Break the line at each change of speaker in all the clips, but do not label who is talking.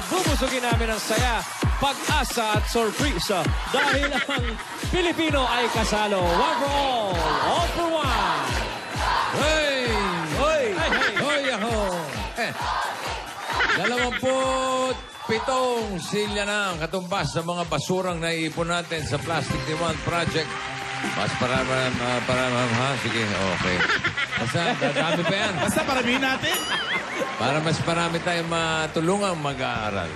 bubusugin namin ng saya, pag-asa at sorpresa dahil ang Pilipino ay kasalo. One for all for one.
Hey!
Hoy! Hey, hey.
Hoy, ako! 27 silya na ang katumbas sa mga basurang naiipon natin sa Plastic Demand Project. Mas parami, ha? Sige, okay. Basta, dami pa yan.
Basta paramihin natin.
Para mas marami tayong matulungang mag-aaral.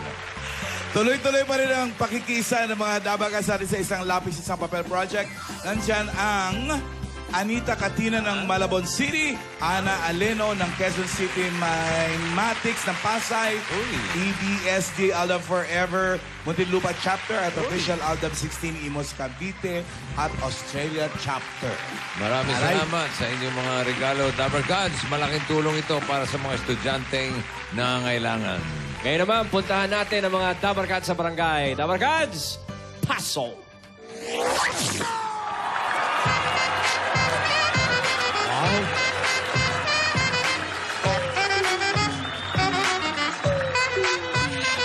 Tuloy-tuloy pa rin ang pakikisa ng mga dabag-asari sa isang lapis, isang papel project. Nandyan ang Anita Katina ng Malabon City, Ana Aleno ng Quezon City, Mymatics ng Pasay, EBSD Aldab Forever, Muntinlupa Chapter at Official Aldab 16 Imos Cavite at Australia Chapter.
Maraming salamat sa inyong mga regalo. Dabber Gods, malaking tulong ito para sa mga estudyanteng nangangailangan.
Ngayon naman, puntahan natin ang mga Dabarkads sa barangay. Dabarkads, paso! Wow!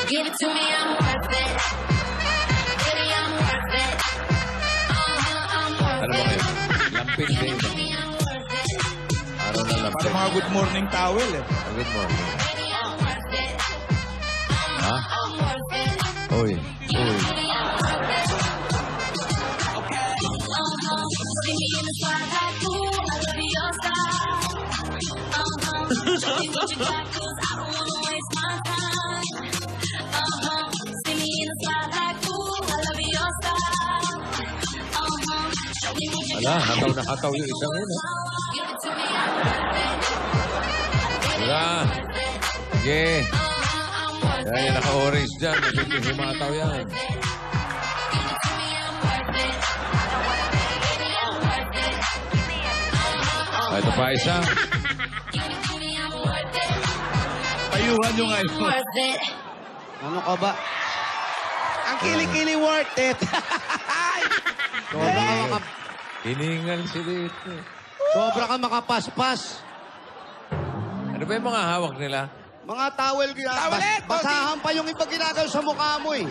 Give it to me, I'm worth it. Baby, I'm worth it. I'm worth
Ano ba
it.
kayo? Lampin
Give
din.
it to me, I'm worth it.
Araw na lampin.
Para mga good morning towel eh.
Good morning.
Baby, I'm worth it.
Ha?
I'm worth it.
Uy. Uy.
Baby, I'm worth it. See me in the spotlight, ooh, I love your style. Show me what you got, 'cause I don't wanna waste my time. See me in the spotlight, ooh, I love your style. Show me what you
Ala,
got.
hataw na hataw yung isang yun.
Give it to me, I'm worth it.
Wala. Sige.
I'm worth
Yan, yan, naka-orange dyan. Hindi humataw yan.
it. Give it to me, I'm worth it. Baby, I'm worth it.
Ito pa isa.
Give it to me, I'm worth it.
Payuhan nyo ngayon.
Worth it.
Ano ka ba? Ang kilikili worth it.
Hiningal si dito.
Sobra ka makapaspas.
Ano ba yung mga hawak nila?
Mga towel, basahan pa yung iba ginagawa sa mukha mo eh.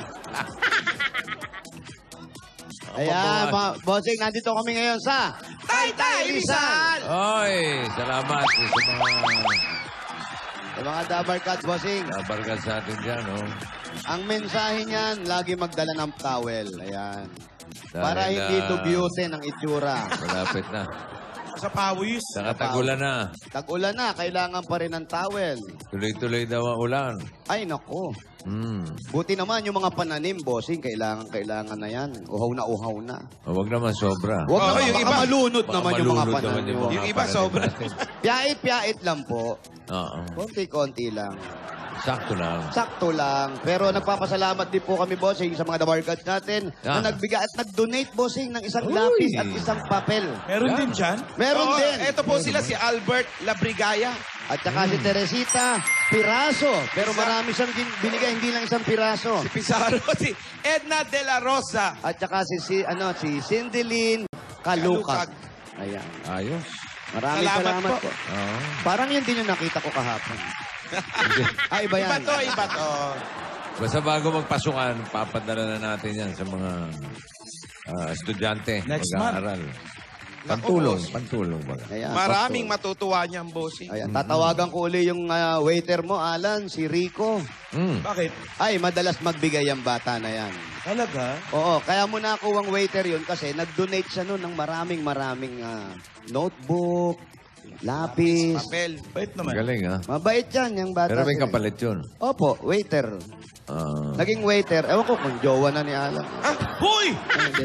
Ayan, bossing, nandito kami ngayon sa Taytay Rizal.
Oy, salamat
Sa mga Dabarkads, bossing.
Dabarkad sa atin dyan, oh.
Ang mensahe niyan, lagi magdala ng towel. Ayan.
Dahil,
Para hindi dubyutin ang itsura.
Malapit na.
Sa pawis.
Nakatagulan na.
Tag-ulan na, kailangan pa rin ng towel.
Tuloy-tuloy daw ang ulan.
Ay, nako.
Hmm.
Buti naman yung mga pananim, bossing, kailangan na yan. Uhaw na uhaw na.
Huwag naman sobra.
Huwag
Oo,
naman,
yung
baka
iba.
malunod
Baka
naman yung mga
malunod naman
pananim.
Yung iba,
pananim
sobra.
natin.
Piyait lang po.
Oo.
Konti-konti lang.
Sakto lang.
Sakto lang. Pero nagpapasalamat din po kami, bossing, sa mga Dabarkads natin
Ah.
na nagbigay at nag-donate, bossing, ng isang
Uy.
lapis at isang papel.
Meron
Yan.
din dyan?
Meron
Oo,
din.
Ito po sila, si Albert Labrigaya.
At saka si Teresita Piraso. Pero marami siyang binigay, hindi lang isang piraso.
Si Pizarro, si Edna De La Rosa.
At saka si Cindy Lynn Kalukag. Ayan.
Ayos.
Maraming
Salamat
salamat
po.
po.
Oo.
Parang yun din yung nakita ko kahapon. Iba yan.
Iba to.
Basta bago magpasukan, papadala na natin yan sa mga estudyante.
Next month.
Mag-aaral.
Naku,
Pantulong.
boss.
Pantulong ba?
Ayan,
Maraming
Pastor.
matutuwa niyang bossing.
Ayan, tatawagan ko uli yung waiter mo, Alan, si Rico.
Hmm.
Bakit?
Ay, madalas magbigay ang bata na yan.
Talaga?
Oo, kaya mo nakuha ang waiter yun kasi nag-donate siya nun ng maraming notebook, lapis.
Papel.
Bait naman.
Galing, ha?
Mabait yan, yung bata.
Pero may
sila.
kapalit yun.
Opo, waiter.
Ah.
Naging waiter. Ewan ko kung jowa na ni Alan.
Hoy!
Ay, hindi.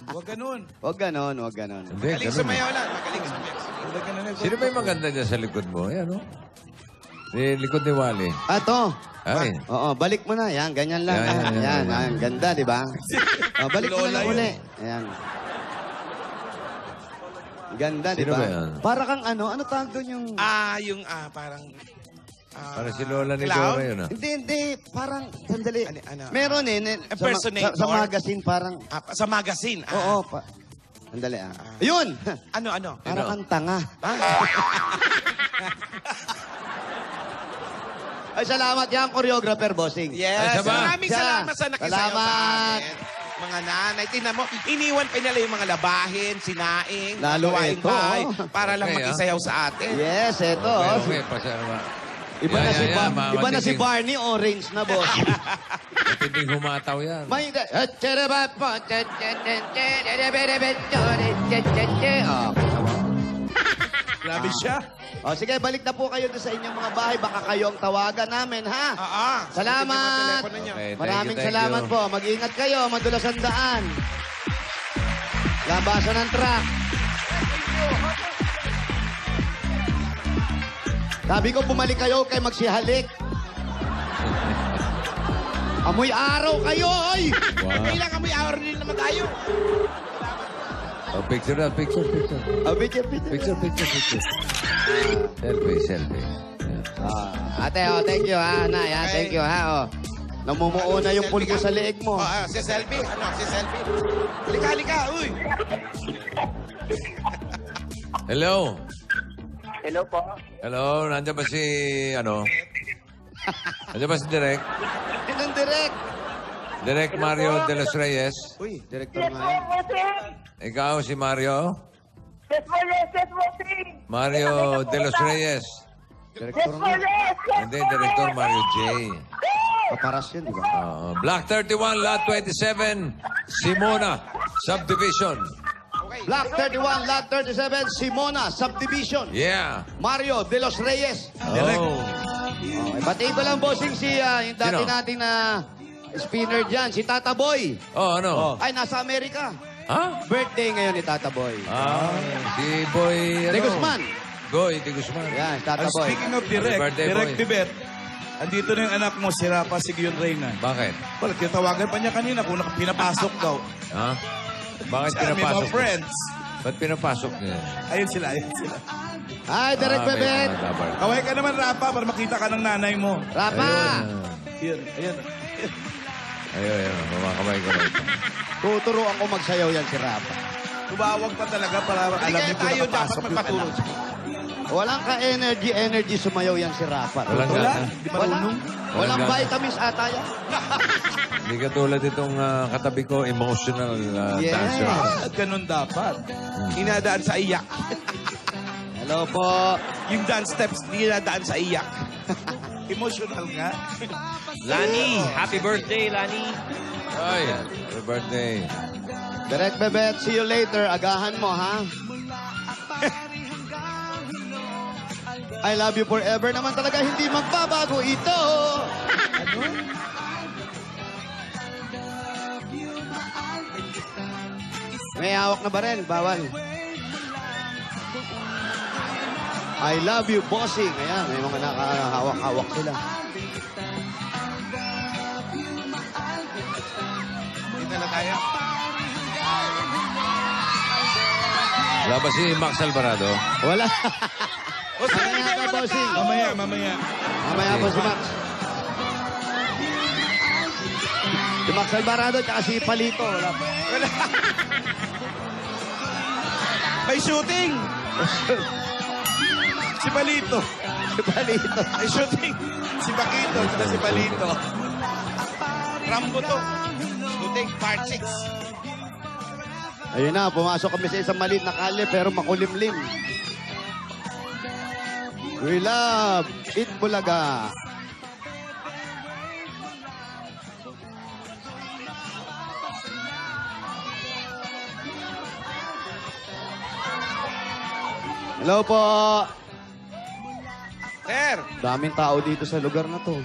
Huwag ganun.
Huwag ganon, huwag ganon.
Hindi,
Galing
ganun.
sumayaw lang. Magaling sumayaw.
Huwag ganun.
Sino ba yung maganda niya sa likod mo? Ayan, no? Sa likod ni Wally.
Ato.
Ay.
Oo, balik mo na. Yan, ganyan lang. Yan. Ganda, di ba? Balik mo na
Lola
uli.
yun.
Ayan. Ganda, di
Sino
ba?
ba yan?
Para kang ano tawag doon yung...
Parang...
Para si Lola ni
clown?
Dora yun, ha?
Hindi. Parang, sandali.
Ano?
Meron
Impersonator?
sa magazine, parang...
Sa magazine.
Oo, sandali Yun!
Ano?
Parang kang tanga. Ay, salamat yan, choreographer, bossing.
Yes.
Ay, sama.
Maraming salamat sa nakisayaw sa
Salamat.
atin. Mga nanay, tingnan mo, iniwan pa nila yung mga labahin, sinaing,
Lalo
gawaing
ito,
bahay,
oh.
para lang
Okay,
makisayaw sa atin.
Yes, eto.
Okay, pasalamat.
Iba na si Barney, orange na, boss.
Matinding humataw yan.
May...
Grabe siya.
O, sige, balik na po kayo doon sa inyong mga bahay. Baka kayo ang tawagan namin, ha? Salamat.
Telepono niyo.
Okay,
Maraming
thank you.
salamat po. Mag-ingat kayo. Madulas ang daan. Labasan ng truck. Sabi ko, bumalik kayo kay magsihalik. Amoy araw kayo, oy!
Wow.
Kailangan mo i-hour din naman tayo.
Oh, picture na, picture. Picture. Selfie.
Ate, thank you, ha, Nay, ha? Thank you, ha, Namumuo na yung pulbo sa leeg mo.
Si selfie. Si selfie. Halika, uy.
Hello.
Hello po.
Hello, nandiyan ba si, nandiyan ba si Direk?
Sinong direct?
Direk Mario de los Reyes.
Uy, director nga yan.
Ikaw si Mario?
Yes, bossing.
Mario de los Reyes.
Director nga.
Hindi, Director Mario J.
Paparas yun, di ba?
Block 31, Lot 27, Simona, Subdivision.
Block 31, Lot 37, Simona, Subdivision.
Yeah.
Mario de los Reyes.
Direct.
Oh.
Okay, batiin ko lang, bossing, si yung dati
Sino?
nating na spinner dyan, si Tata Boy.
Oh, ano?
Ay, nasa Amerika.
Ha?
Birthday ngayon ni Tata Boy.
Si Boy,
De Guzman.
Goy, de Guzman.
Yan, Tata
And
Boy.
speaking of direct,
Happy birthday,
direct
boy.
Tibet, andito na yung anak mo, si Rapa Sigyon Reyna.
Bakit?
Well, tinatawagan pa niya kanina kung pinapasok daw.
Ha? Bakit
May mga
pinapasok?
friends.
Ba't pinapasok niya?
Ayun sila.
Hi, Direk
may
Bebet.
mga dabar.
Kaway ka naman, Rapa, para makita ka ng nanay mo.
Rapa.
Ayun.
Ayun. Kumakamay ko na ito.
Tuturuan ko magsayaw yan si Rapa.
Tumawag pa talaga para
Hindi
alam
kaya
niyo kung
tayo dapat
nakapasok yung
magpatulog.
anak.
Walang ka-energy sumayaw yan si Rapa.
Walang
Wala,
gana.
di ba
Wala.
marunong?
Walang
gana.
vitamins ata yan.
Hindi ka tulad itong katabi ko, emotional
Yes.
dancer.
Ganun dapat.
Inadaan sa iyak.
Hello po.
Yung dance steps, dinadaan sa iyak.
Emotional nga.
Lani, happy birthday, Lani.
Ay, happy birthday.
Direk Bebet, see you later. Agahan mo, ha? I love you forever naman talaga. Hindi magbabago ito. Ano? May hawak na barel. Bawal. I love you, bossing. Ayan, may mga nakahawak-hawak sila.
Dito na tayo.
Wala ba si Max Alvarado?
Wala.
O, sige,
Mamaya
bigay
ka,
mo ng
bossing.
tao.
Mamaya.
Mamaya po si Max. Si Max Alvarado at si Palito. Wala pa.
May shooting.
Si Palito.
Si Palito.
May shooting.
Si Paquito. Sila si Palito.
Rambo to. Shooting, part 6.
Ayun na, pumasok kami sa isang maliit na kalye pero makulimlim. We love it, Bulaga. Hello po.
Sir,
Daming tao dito sa lugar na to.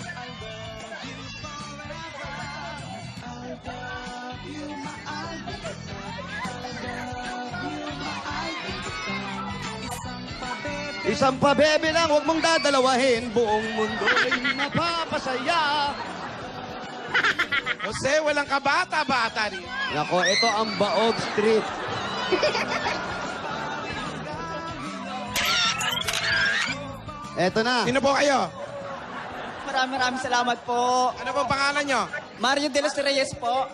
Isang pabebe lang, huwag mong dadalawahin. Buong mundo ay napapasaya.
Jose, walang kabata-bata rin.
Nako, ito ang Baog Street. Eto na.
Sino po kayo?
Maraming salamat po.
Ano pong pangalan nyo?
Mario de los Reyes po.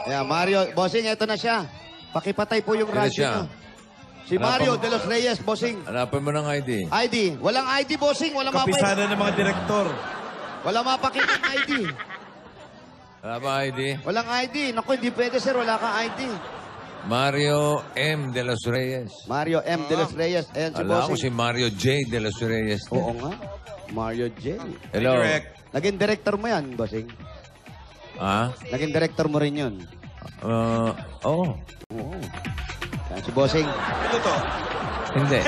Yeah, Mario, bossing, eto na siya. Pakipatay po yung
Sino
radyo
siya?
niyo. Si Mario de los Reyes, bossing.
Hanapin mo ng ID.
ID. Walang ID, bossing. Walang
Kapisana ng mga direktor.
Walang mapakitang ID.
Wala ba ID?
Walang ID. Naku, hindi pwede, sir. Wala kang ID.
Mario M. de los Reyes.
Mario M. de los Reyes. Ayan si
Ala ko
bossing.
si Mario J. de los Reyes.
Oo nga. Mario J.
Hello.
Direct.
Naging director mo yan, bossing.
Ha?
Naging director mo rin yun.
Oo.
Oo. Ayan si bossing.
Ito to.
Hindi.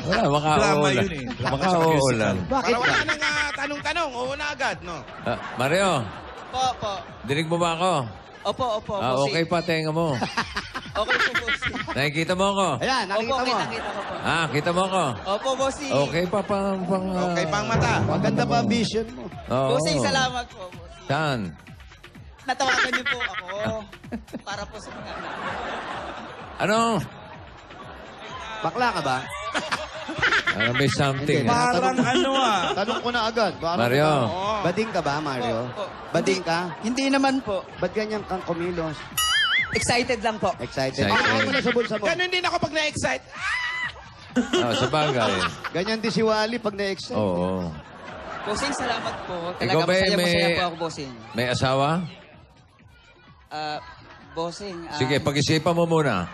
Wala,
Drama
makauulan.
yun eh. Drama sa
Makauulan.
Bakit
Para wala
ba?
nang tanong-tanong. Oo na agad, no?
Mario,
Po.
dinig mo ba ako?
Opo, bossing.
Okay pa, tenga mo.
Okay po, bossing.
Nakikita mo ako?
Ayan, nakita
Opo,
mo.
kita ko po.
Kita mo ako?
Opo, bossing.
Okay pa,
Okay, pang mata.
Maganda pa ang vision mo.
Oo.
Bossing, salamat po, bossing.
Saan?
Natawagan niyo po ako. Para po sa mga
Ano?
Bakla ka ba?
May something.
Hindi,
Parang ano
Tanong ko na agad.
Mario.
Bading ka ba, Mario?
Po.
Bading ka?
Hindi naman po.
Ba't ganyan kang kumilos?
Excited lang po.
Excited.
Excited.
Ano mo na sa bulsa mo?
Ganun din ako pag na-excite.
Sa bagay.
Ganyan din si Wally pag na-excite.
Oo.
Bossing, salamat po.
Ikaw
Talaga
ba
masaya po ako, bossing.
May asawa?
Bossing.
Sige, pag-isipan mo muna.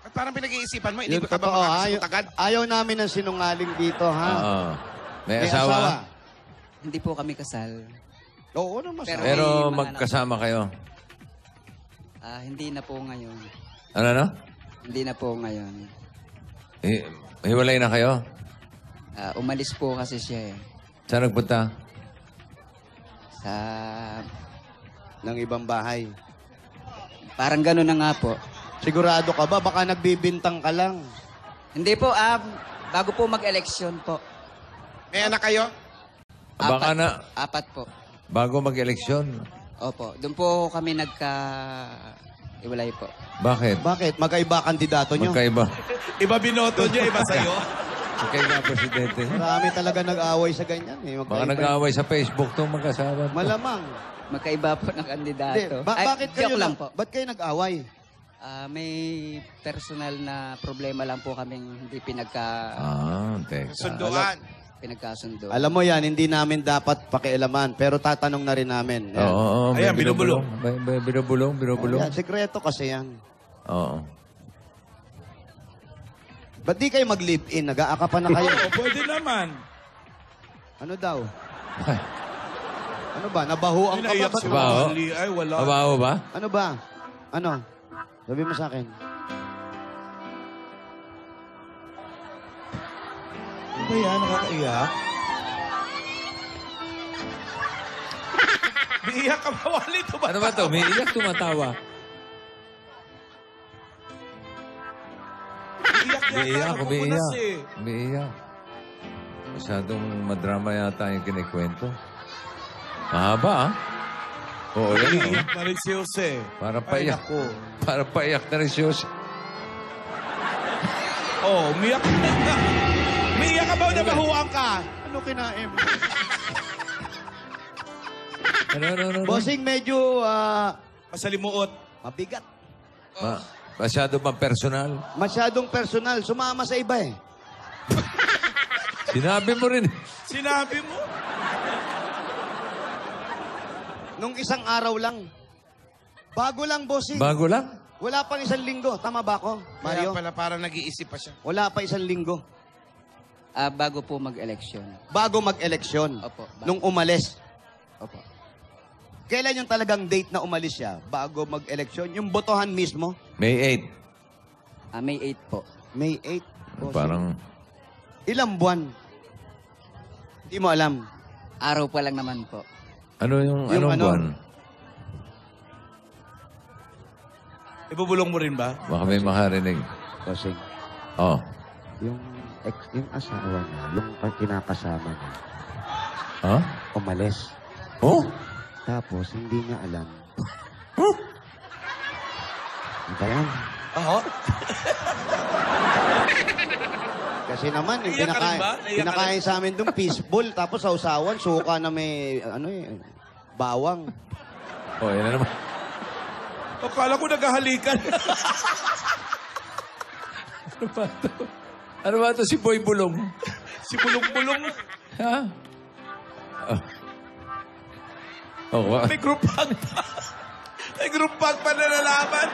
At parang pinag-iisipan mo, hindi
Yun,
ka ba
totoo.
makakasagot agad?
Ayaw namin ng sinungaling dito, ha?
Oo. May asawa?
Hindi po kami kasal.
Oo naman.
Pero-
Pero
May mga
magkasama kayo.
Hindi na po ngayon.
Ano na?
Hindi na po ngayon.
Hiwalay na kayo?
Umalis po kasi siya eh.
Saan nagpunta?
Sa...
Ng ibang bahay.
Parang gano'n na nga po.
Sigurado ka ba? Baka nagbibintang ka lang.
Hindi po, bago po mag-eleksyon po.
May anak kayo?
Baka na,
Apat po.
bago mag-eleksyon.
Opo. Doon po kami iwalay po.
Bakit?
Bakit? Magkaiba kandidato nyo.
Magkaiba.
Iba binoto niya, iba sa'yo.
Magkaiba presidente.
Marami talaga nag-away sa ganyan. Eh.
Baka nag-aaway sa Facebook itong magkasama.
Malamang.
Magkaiba po ng kandidato.
Hindi, bakit kayo
lang po?
Ba't kayo nag-away?
May personal na problema lang po kaming hindi
Teka.
Sunduan.
pinagkasundo.
Alam mo yan, hindi namin dapat pakialaman. Pero tatanong na rin namin. Yan.
Oo,
Ayan, binubulong.
May binubulong.
Yan, sekreto kasi yan.
Oo.
Ba't di kayo mag-live-in? Nag-aaka pa na kayo.
Oo, pwede naman.
Ano daw? Ano ba? Nabahuan ka ba?
Naiyak
Ba't
si
Baho?
Wally. Ay, wala.
Mabaho ba?
Ano ba? Ano? Sabi mo sa akin.
Ano ba yan? Nakakaiyak? Iiyak ka ba, Wally? Tumatawa.
Ano ba to? May iyak tumatawa.
Iiyak yata.
Umiiyak,
Napupunas
umiiyak.
eh.
Umiiyak. Masyadong madrama yata yung kinikwento. Mahaba, ah. Oo, yan.
Iiyak na rin si Jose.
Para
Ay,
paiyak.
naku.
Para paiyak na rin si Jose.
Oh, umiyak ka na. Umiiyak ka ba o nabahuan ka?
Ano kinaim?
Ano?
Bossing, medyo
Masalimuot.
mabigat.
Masyado bang personal?
Masyadong personal. Sumama sa iba eh.
Sinabi mo rin.
Sinabi mo.
Nung isang araw lang. Bago lang, bossing.
Bago lang.
Wala pang isang linggo. Tama ba ako,
Mario?
Mario?
Kaya pala parang nag-iisip pa siya.
Wala pa isang linggo.
Bago po mag-eleksyon.
Bago mag-eleksyon.
Opo.
Nung umalis.
Opo.
Kailan yung talagang date na umalis siya? Bago mag-eleksyon? Yung botohan mismo?
May 8.
May 8 po.
May 8. Bossing.
Parang,
Ilang buwan? Hindi mo alam.
Araw pa lang naman po.
ano yung
Yung
anong
ano?
buwan?
Ibubulong mo rin ba?
Baka may makarinig.
Bossing.
Oh.
Yung asawa niya, yung kinakasama niya,
Ha?
umalis.
Oh?
Tapos, hindi niya alam. Ano ba yan?
Oo.
Kasi naman, yung
Naiyak ka rin ba? Naiyak ka
pinakain sa amin doon, fishball. Tapos sa usawan, suka na may, bawang.
Oh, yan na naman.
Akala ko naghahalikan.
Ano ba ito si Boy Bulong?
Si Bulong-Bulong.
Ha? Oh,
May group hug pa. May group hug pa na nalaman.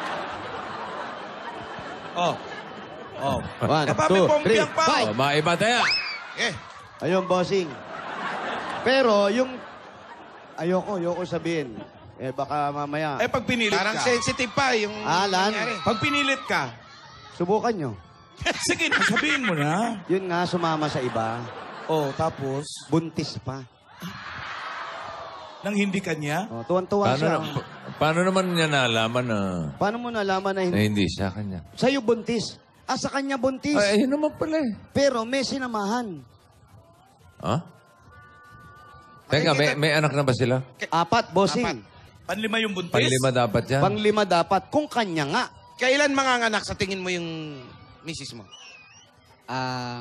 Oh.
1,
Aba, may
2, 3,
pompiang pa.
5.
maiba tayo.
Ayun, bossing. Pero yung... Ayoko sabihin. Baka mamaya.
Pag pinilit
Parang
ka.
sensitive pa yung
Alan.
nangyari.
Pag pinilit ka.
Subukan nyo.
Sige, sabihin mo na.
Yun nga, sumama sa iba.
Oh, tapos?
Buntis pa.
Nang hindi kanya?
Tuwan-tuwa siya.
Paano naman niya nalaman na,
Paano mo nalaman na
na
hindi?
hindi sa kanya?
Sa'yo buntis. Sa kanya buntis.
Ay, ayun naman pala eh.
Pero may sinamahan.
Ha? Teka, may anak na ba sila?
4, bossing.
Panlima yung buntis?
Panlima dapat yan.
Panglima dapat. Kung kanya nga.
Kailan manganganak sa tingin mo yung misis mo?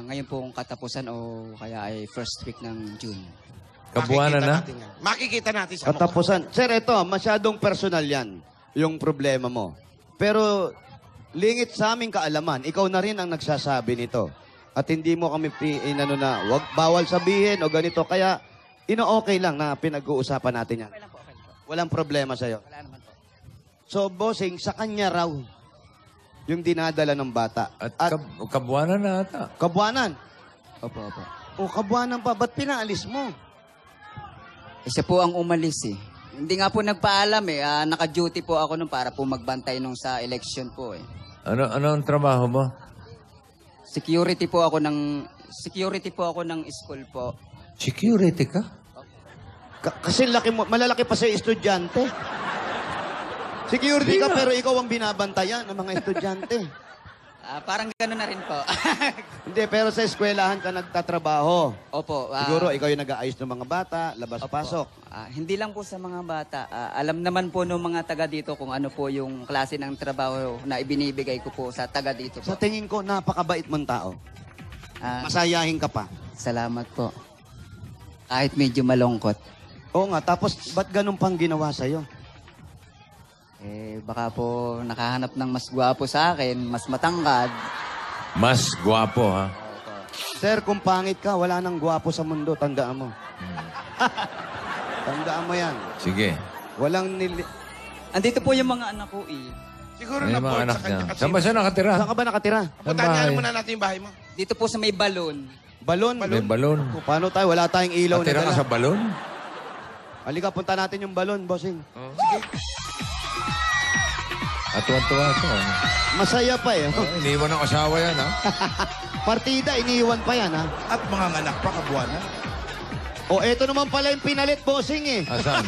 Ngayon pong katapusan o kaya ay first week ng June.
Kabuwanan na?
Makikita natin sa mukha.
Katapusan. Sir, ito, masyadong personal yan. Yung problema mo. Pero, lingit sa aming kaalaman, ikaw na rin ang nagsasabi nito. At hindi mo kami wag bawal sabihin o ganito. Kaya, ino-okay lang na pinag-uusapan natin yan.
Okay lang po.
Walang problema sa'yo.
Wala naman po.
So, bossing, sa kanya raw yung dinadala ng bata.
At kabuwanan na ata.
Kabuanan.
Opo.
O, kabuanan pa. Ba't pinaalis mo?
Siya po ang umalis eh. Hindi nga po nagpaalam eh. Naka-duty po ako nun para po magbantay nung sa election po eh.
Ano ang trabaho mo?
Security po ako ng school po.
Security ka?
Kasi malalaki pa sa estudyante. Security ka, pero ikaw ang binabantayan ng mga estudyante.
Parang gano'n na rin po.
Hindi, pero sa eskwelahan ka nagtatrabaho.
Opo.
Siguro ikaw yung nag-aayos ng mga bata, labas-pasok.
Hindi lang po sa mga bata. Alam naman po ng mga taga dito kung ano po yung klase ng trabaho na ibinibigay ko po sa taga dito po.
Sa tingin ko, napakabait mong tao. Masayahin ka pa.
Salamat po. Kahit medyo malungkot.
Oo nga, tapos ba't ganun pang ginawa sa'yo?
Baka po nakahanap ng mas gwapo sa akin, mas matangkad.
Mas gwapo, ha?
Sir, kung pangit ka, wala nang gwapo sa mundo, tandaan mo. Tandaan mo yan.
Sige.
Walang
Andito po yung mga anak ko eh.
Siguro
Ano
na
yung
po
mga anak
sa
niya?
kanya.
Saan ba siya nakatira?
Saan ka ba nakatira?
Puntahan
bahay?
muna natin yung bahay mo.
Dito po sa may balon.
Balon.
May balon.
Paano tayo? Wala tayong ilaw na
Natira ka
dala.
sa balon?
Halika, punta natin yung balon, bossing.
At tuwan-tuwa siya.
Masaya pa eh.
Iniwan ng asawa yan, ha?
Partida, iniiwan pa yan, ha?
At mga anak pa, kabuwanan.
O, eto naman pala yung pinalit, bossing eh.
Asan?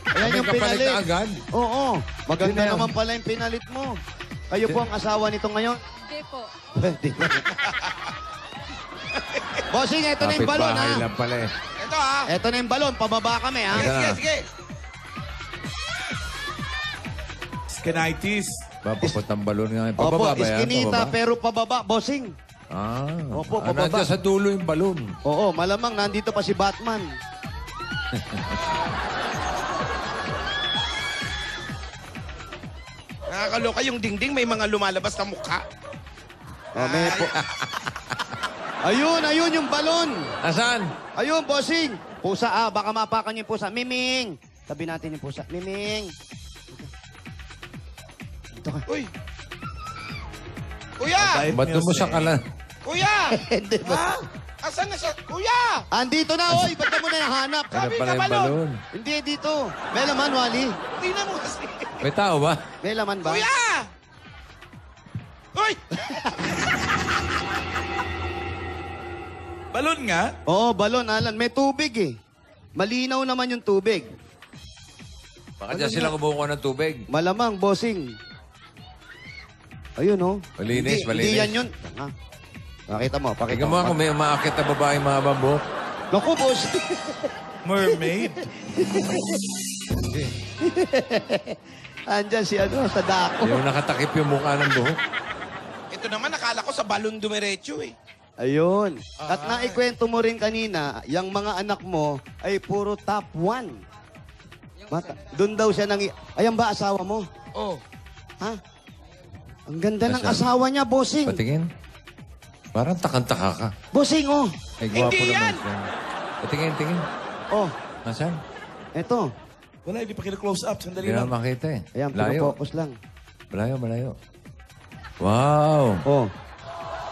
Ayan
May
yung
kapalit
pinalit.
na agad?
Oo. Maganda
Sino yan?
naman pala yung pinalit mo. Kayo po ang asawa nito ngayon?
Hindi po.
Di ba? Bossing, eto na yung balon,
Kapit-bahay
ha?
lang pala eh.
Ito ha.
Eto na yung balon. Pababa kami, ha?
Sige.
Skenitis.
Papapunta ang balon nga.
Opo,
Pababa ba yan?
iskinita,
Pababa?
pero pababa, bossing. Opo, pababa.
Nandiyan sa dulo yung balon.
Oo, malamang nandito pa si Batman.
Nakakaloka yung dingding, may mga lumalabas na mukha.
May ayun yung balon.
Asan?
Ayun, bossing. Pusa, baka mapakan yung pusa. Miming. Tabi natin yung pusa. Miming. Dito ka.
Uy! Kuya!
Ba't mo sa kalan?
Kuya!
Hindi ba?
Ha? Asan na siya? Kuya!
Andito na, oy. Ba't ka mo na nahanap?
Ano
Sabi
pala
ka,
yung
balon.
balon?
Hindi, dito. May laman, Wally.
Tingnan mo kasi.
May tao ba?
May laman ba?
Kuya! Uy!
Balon nga.
Oo, balon, Alan. May tubig eh. Malinaw naman yung tubig.
Baka dyan sila kumukuha ng tubig.
Malamang, bossing. Ayun, oh.
Malinis,
Hindi
malinis.
yan yun. Nakita mo, pakita
Tingnan mo kung may umaakit na babaeng mahabang buhok.
Naku, boss.
Mermaid.
Andyan si sa dako.
Yung nakatakip yung mukha ng buhok.
Ito naman, nakala ko sa balon dumiretso eh.
Ayun. At naikwento mo rin kanina, yung mga anak mo ay puro top 1. Doon daw siya nang... Ayan ba asawa mo?
Oh.
Ha? Ang ganda ng
Nasaan?
asawa niya, bossing.
Patingin. Parang takang-taka ka.
Bossing, oh.
Ay, gwapo
Hindi
naman
yan!
siya. Patingin, tingin.
Oh,
Nasaan?
eto.
Wala, hindi pa kina-close up. Sandali
Hindi na
lang.
makita eh.
Ayan,
Layo.
focus lang.
Malayo. Wow.
Oh.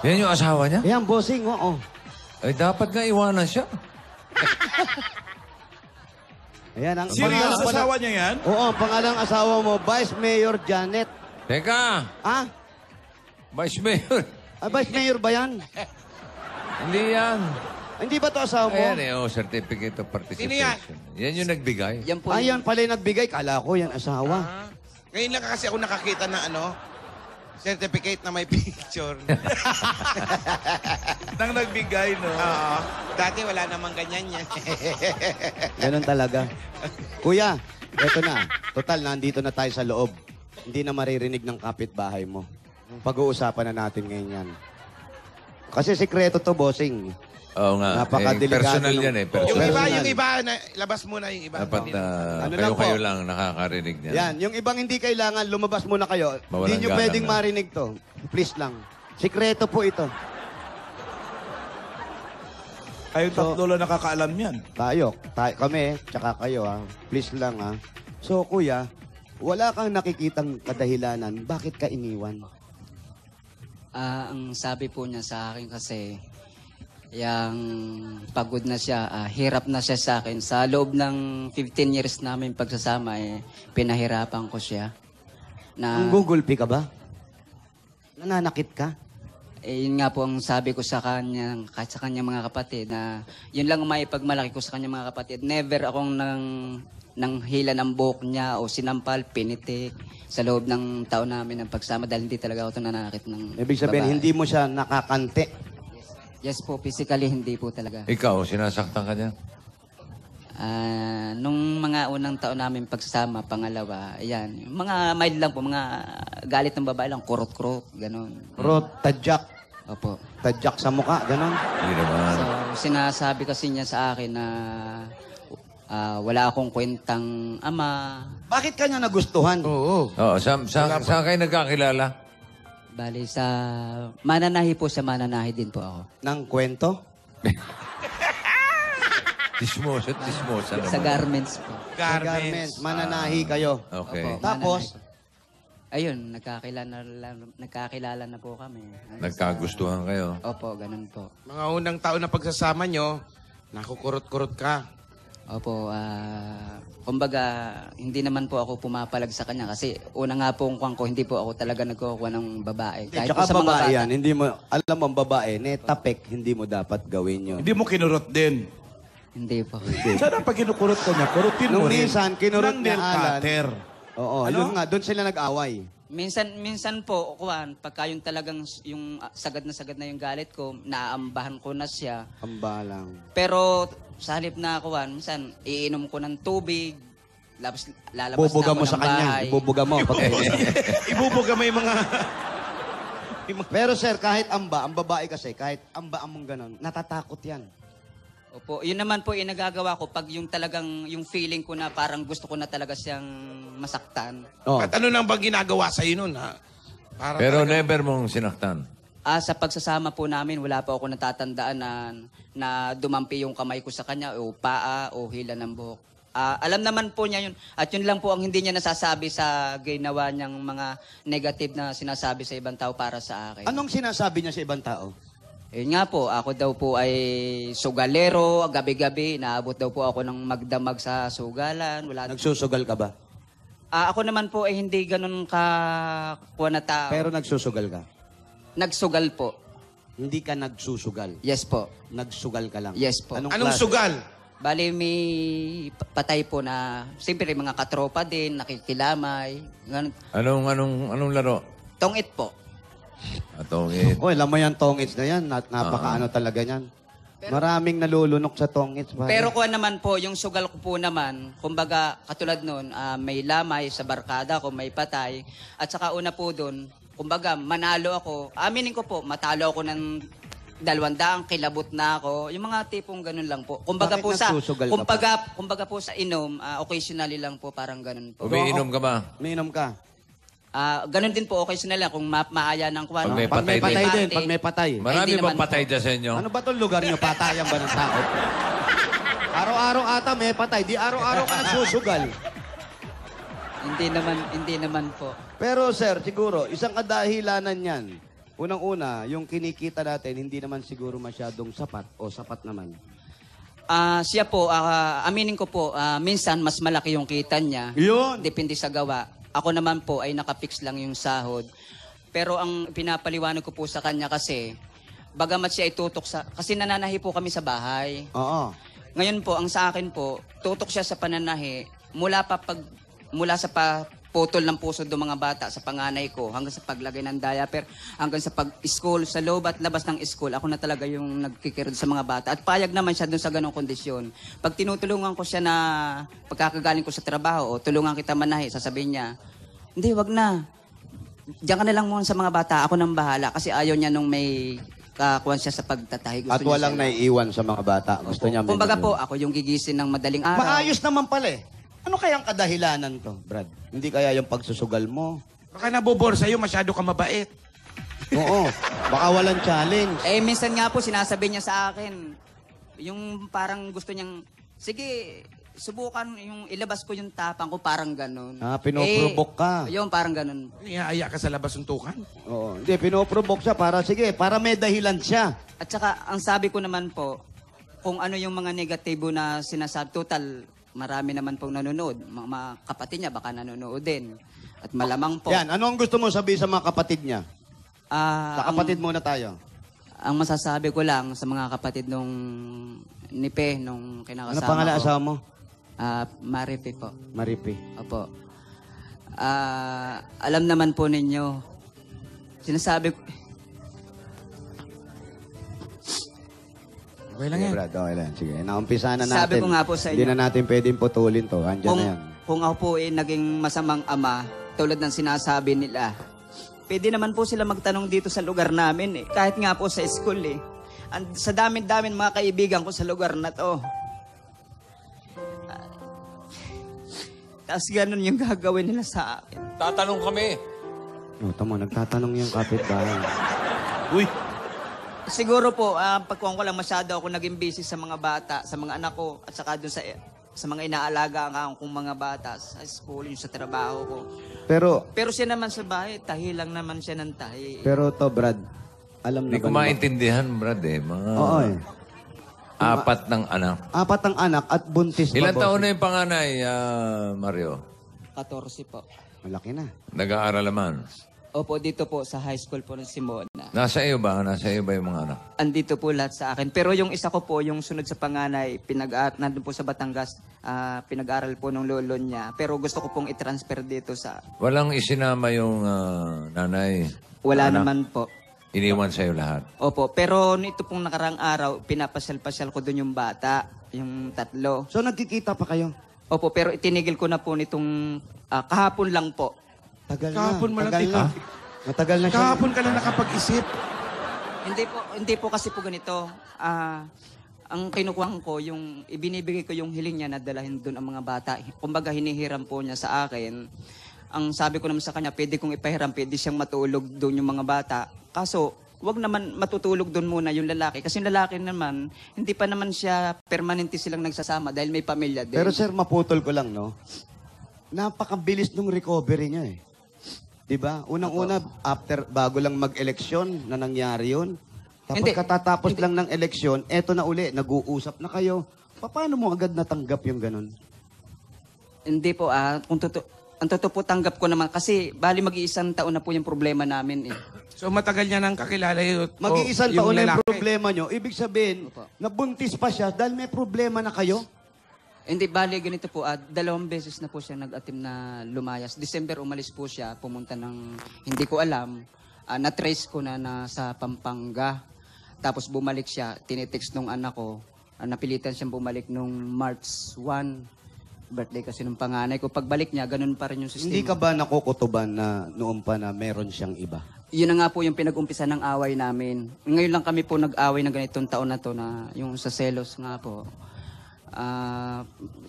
Yan yung asawa niya?
Ayan, bossing, oh.
Ay, dapat nga iwanan siya.
Ayan, ang
Serious
pangalan-
asawa niya yan?
Oo, ang pangalang asawa mo, Vice Mayor Janet.
Teka!
Ah?
Vice Mayor.
Vice Mayor ba yan?
Hindi yan.
Hindi ba to asawa mo?
Ayan eh, Certificate of Participation.
Sino yan?
Yan yung nagbigay.
Yan po.
Ayan pala yung nagbigay. Kala ko yan asawa.
Ngayon lang kasi ako nakakita na certificate na may picture.
Nang nagbigay, no?
Oo. Dati wala namang ganyan yan.
Ganun talaga. Kuya, eto na. Total, nandito na tayo sa loob. Hindi na maririnig ng kapitbahay mo. Pag-uusapan na natin ngayon yan. Kasi sikreto to, bossing.
Oo nga.
Napakadelikado
Personal
nung-
yan eh.
yung
Personal.
iba, labas mo na yung iba.
Dapat
Ano lang po?
kayo lang nakakarinig niya.
Yan, yung ibang hindi kailangan, lumabas muna kayo.
Mawalang
Hindi nyo
galang
pwedeng
na.
marinig to. Please lang. Sikreto po ito.
Kayo tatlo lang nakakaalam yan.
Kami, tsaka kayo ha. Please lang ha. So kuya, wala kang nakikitang kadahilanan. Bakit ka iniwan?
Ang sabi po niya sa akin kasi, yang pagod na siya, hirap na siya sa akin. Sa loob ng 15 years namin pagsasama, pinahirapan ko siya.
Ang gugulpi ka ba? Nananakit ka?
Yun nga po ang sabi ko sa kanya, kahit sa kanya mga kapatid, na yun lang ang maipagmalaki ko sa kanya mga kapatid. Never akong nang hila ng buhok niya o sinampal, pinitik sa loob ng taon namin ng pagsama dahil hindi talaga ako ito nanakit ng
Ibig sabihin,
babae.
hindi mo siya nakakante.
Yes po, physically hindi po talaga.
Ikaw, sinasaktan ka niya?
Nung mga unang taon namin pagsasama, pangalawa, ayan, mga mild lang po, mga galit ng babae lang, kurot-kurot, gano'n.
Rot, tadyak.
Opo.
Tadyak sa muka, ganon.
Hindi naman.
So, sinasabi kasi niya sa akin na wala akong kwentang ama.
Bakit kanya nagustuhan?
Oo.
Oo, saan kayo nagkakilala?
Bali sa mananahi po siya, mananahi din po ako.
Ng kwento?
Tismosa naman.
Sa garments po.
Garments. Mananahi kayo.
Okay.
Opo,
Tapos?
mananahi po. Ayun, nagkakilala na po kami.
Nagkagustuhan kayo.
Opo, ganun po.
Mga unang taon na pagsasama nyo, nakukurot-kurot ka.
Opo, kumbaga, hindi naman po ako pumapalag sa kanya kasi una nga po kung ko, hindi po ako talaga nagkukuha ng babae. Kahit po
Tsaka
sa mga
babae
bata.
yan, hindi mo, alam mo ang babae, netapek, hindi mo dapat gawin yun.
Hindi mo kinurot din.
Hindi po.
Sana pag kinukurot ka niya, kurutin mo
Nung
rin.
minsan, kinurot
Ng
niya
nail
Alan.
cutter.
Oo,
Ano?
yun nga, doon sila nag-away.
Minsan po, kuwan, pagka yung talagang yung sagad na yung galit ko, naaambahan ko na siya.
Ambalang.
Pero sa halip na kuwan, minsan iinom ko ng tubig, lalabas
Bubuga
na ako
mo sa
ng
kanya.
bahay.
Ibubuga mo.
Ibubuga may mga...
Pero sir, kahit amba, ang babae kasi, kahit amba among ganon, natatakot yan.
Opo, yun naman po yung nagagawa ko pag yung talagang yung feeling ko na parang gusto ko na talaga siyang masaktan.
Oh.
At ano nang ba ginagawa sa'yo nun, ha? Para
Pero
talagang-
never mong sinaktan.
Sa pagsasama po namin, wala po ako natatandaan na dumampi yung kamay ko sa kanya o paa o hila ng buhok. Alam naman po niya yun. At yun lang po ang hindi niya nasasabi sa ginawa niyang mga negative na sinasabi sa ibang tao para sa akin.
Anong sinasabi niya sa ibang tao?
Yun nga po, ako daw po ay sugalero, gabi-gabi, naabot daw po ako ng magdamag sa sugalan.
Nagsusugal ka ba?
Ako naman po ay hindi ganun kuha na tao.
Pero nagsusugal ka?
Nagsugal po.
Hindi ka nagsusugal.
Yes po.
Nagsugal ka lang.
Yes po.
Anong
klase?
sugal?
Bali, may patay po na, siyempre mga katropa din, nakikilamay. Ganun.
Anong laro?
Tongit po.
Atongit.
Oy, alam mo yan, tongits na yan. Napakaano talaga yan. Maraming nalulunok sa tongits. pare.
Pero kuha naman po, yung sugal ko po naman, kumbaga, katulad nun, may lamay sa barkada ko, may patay. At saka una po dun, kumbaga, manalo ako. Aminin ko po, matalo ako ng 200, kilabot na ako. Yung mga tipong ganun lang po. Kumbaga
Bakit
po sa
nagsusugal ka pa?
kumbaga po sa inom, occasionally lang po parang ganun po.
Umiinom ka ba?
Umiinom ka.
Ganun din po occasionally lang kung maaya ng kwan.
Pag may
Pag may
patay
patay
din.
din, pag may patay.
Marami
hindi
bang
naman
patay
po.
dyan sa inyo?
Ano ba itong lugar nyo? Patayan ba ng tao? Araw-araw ata may patay. Di araw-araw ka nagsusugal.
Hindi naman po.
Pero sir, siguro, isang kadahilanan yan. Unang-una, yung kinikita natin, hindi naman siguro masyadong sapat o sapat naman.
Siya po, aminin ko po, minsan mas malaki yung kita niya.
Yun!
Depende sa gawa. Ako naman po ay nakapix lang yung sahod. Pero ang pinapaliwanag ko po sa kanya kasi, bagamat siya ay tutok sa... Kasi nananahi po kami sa bahay.
Oo.
Ngayon po, ang sa akin po, tutok siya sa pananahi mula sa putol ng puso ng mga bata sa panganay ko hanggang sa paglagay ng diaper, hanggang sa pag-school, sa loob at labas ng school, ako na talaga yung nagkikirod sa mga bata. At payag naman siya dun sa ganong kondisyon. Pag tinutulungan ko siya na pagkakagaling ko sa trabaho o tulungan kita manahi, sasabihin niya, hindi, wag na. Diyan ka na lang muna sa mga bata, ako nang bahala. Kasi ayaw niya nung may kakuhan siya sa pagtatahi. Gusto
At
niya
walang
siya-
naiiwan sa mga bata. Gusto niya.
Kumbaga po, ako yung gigising ng madaling araw.
Maayos naman pala eh. Ano kayang kadahilanan to, Brad? Hindi kaya yung pagsusugal mo?
Baka nabobor sa'yo, masyado ka mabait.
Oo. Baka walang challenge.
Minsan nga po sinasabi niya sa akin, yung parang gusto niyang, sige, subukan yung ilabas ko yung tapang ko, parang ganun.
Pinoprovoke ka.
Yung parang ganun.
Iaaya ka sa labas suntukan.
Oo. Hindi, pinoprovoke siya para, sige, para may dahilan siya.
At saka, ang sabi ko naman po, kung ano yung mga negatibo na sinasabi, total, marami naman pong nanonood. Mga kapatid niya baka nanonood din. At malamang po.
Yan, ano ang gusto mo sabihin sa mga kapatid niya? Sa kapatid muna tayo.
Ang masasabi ko lang sa mga kapatid nung Nipe, nung kinakasama
Ano pangalan
ko.
asawa mo?
Maripe po.
Maripi.
Opo. Alam naman po ninyo, sinasabi ko,
Okay lang
Sige,
yan.
Brad, okay lang. Sige, naumpisa na natin.
Sabi ko nga po sa inyo.
Hindi na natin pwedeng putulin to. Andiyan
kung,
na yan.
kung ako po ay naging masamang ama, tulad ng sinasabi nila, pwede naman po sila magtanong dito sa lugar namin eh. Kahit nga po sa school eh. Sa dami-dami mga kaibigan ko sa lugar na to. Tapos ganun yung gagawin nila sa akin.
Tatanong kami.
Tama, nagtatanong yung kapitbahay.
Uy,
Siguro po, pagkuhan ko lang masyado ako naging busy sa mga bata, sa mga anak ko, at saka dun sa mga inaalaga nga kong mga bata, sa school, yung sa trabaho ko. Pero siya naman sa bahay, tahi lang naman siya ng tahi.
Pero to, Brad, alam na
Hindi ko
ba?
maintindihan, Brad eh. Mga
Oo eh.
4 ng anak.
4 ang anak at buntis pa,
Ilan
boss.
taon na yung panganay, Mario?
14 po.
Malaki na.
Nag-aaral naman.
Opo, dito po sa high school po ng Simona.
Nasa iyo ba? Nasa iyo ba yung mga anak?
Andito po lahat sa akin. Pero yung isa ko po, yung sunod sa panganay, nandun po sa Batangas, pinag-aral po ng lolo niya. Pero gusto ko pong i-transfer dito sa...
Walang isinama yung nanay.
Wala
Anak.
naman po.
Iniwan sa'yo lahat.
Opo, pero nito pong nakarang araw, pinapasyal-pasyal ko doon yung bata, yung 3.
So, nagkikita pa kayo?
Opo, pero itinigil ko na po nitong kahapon lang po.
Tagal
Kahapon mo
na.
lang,
Tagal na. Matagal na siya.
kahapon ka lang nakapag-isip.
Hindi po kasi po ganito. Ang kinukuha ko, yung ibinibigay ko yung hiling niya na dalahin doon ang mga bata. Kumbaga hinihiram po niya sa akin. Ang sabi ko naman sa kanya, pwede kong ipahiram, pwede siyang matulog doon yung mga bata. Kaso, wag naman matutulog doon muna yung lalaki. Kasi yung lalaki naman, hindi pa naman siya permanente silang nagsasama dahil may pamilya din.
Pero sir, maputol ko lang, no? Napakabilis nung recovery niya eh. 'Di ba? Unang-una, bago lang mag-eleksyon na nangyari yun. Tapos
Hindi.
katatapos lang ng eleksyon, eto na uli, nag-uusap na kayo. Paano mo agad natanggap yung ganun?
Hindi po, ang totoo po tanggap ko naman. Kasi bali mag-iisang taon na po yung problema namin eh.
So matagal niya nang kakilala yun.
Mag-iisang taon na yung
lalaki.
problema nyo. Ibig sabihin,
Opo.
nabuntis pa siya dahil may problema na kayo.
Hindi, bali, ganito po. 2 beses na po siya nag-atim na lumayas. December, umalis po siya. Pumunta ng, hindi ko alam. Na-trace ko na sa Pampanga. Tapos bumalik siya. Tinitext nung anak ko. Napilitan siyang bumalik nung March 1. Birthday kasi nung panganay ko. Pagbalik niya, ganun pa rin yung sistema.
Hindi ka ba nakukutuban na noon pa na meron siyang iba?
Yun na nga po yung pinag-umpisa ng away namin. Ngayon lang kami po nag-away na ganitong taon na to na yung sa selos nga po.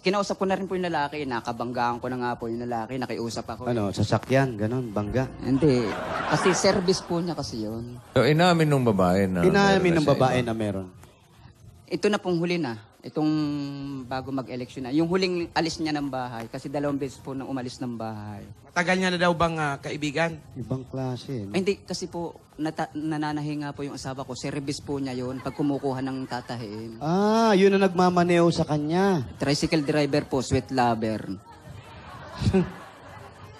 Kinausap ko na rin po yung lalaki. Nakabanggaan ko na nga po yung lalaki. Nakiusap ako.
Ano, sasakyan, ganon, bangga.
Hindi. Kasi service po niya kasi yun.
So, inamin ng babae na...
Inamin ng
meron na
babae
siya
na meron.
Ito na pong huli na. Itong bago mag-election na. Yung huling alis niya ng bahay. Kasi 2 beses po nang umalis ng bahay.
Matagal niya na daw bang kaibigan?
Ibang klase.
Ay, hindi. Kasi po, nananahinga po yung asawa ko. Service po niya yun pag kumukuha ng tatahin.
Ah, yun ang nagmamaneo sa kanya.
Tricycle driver po, sweet lover.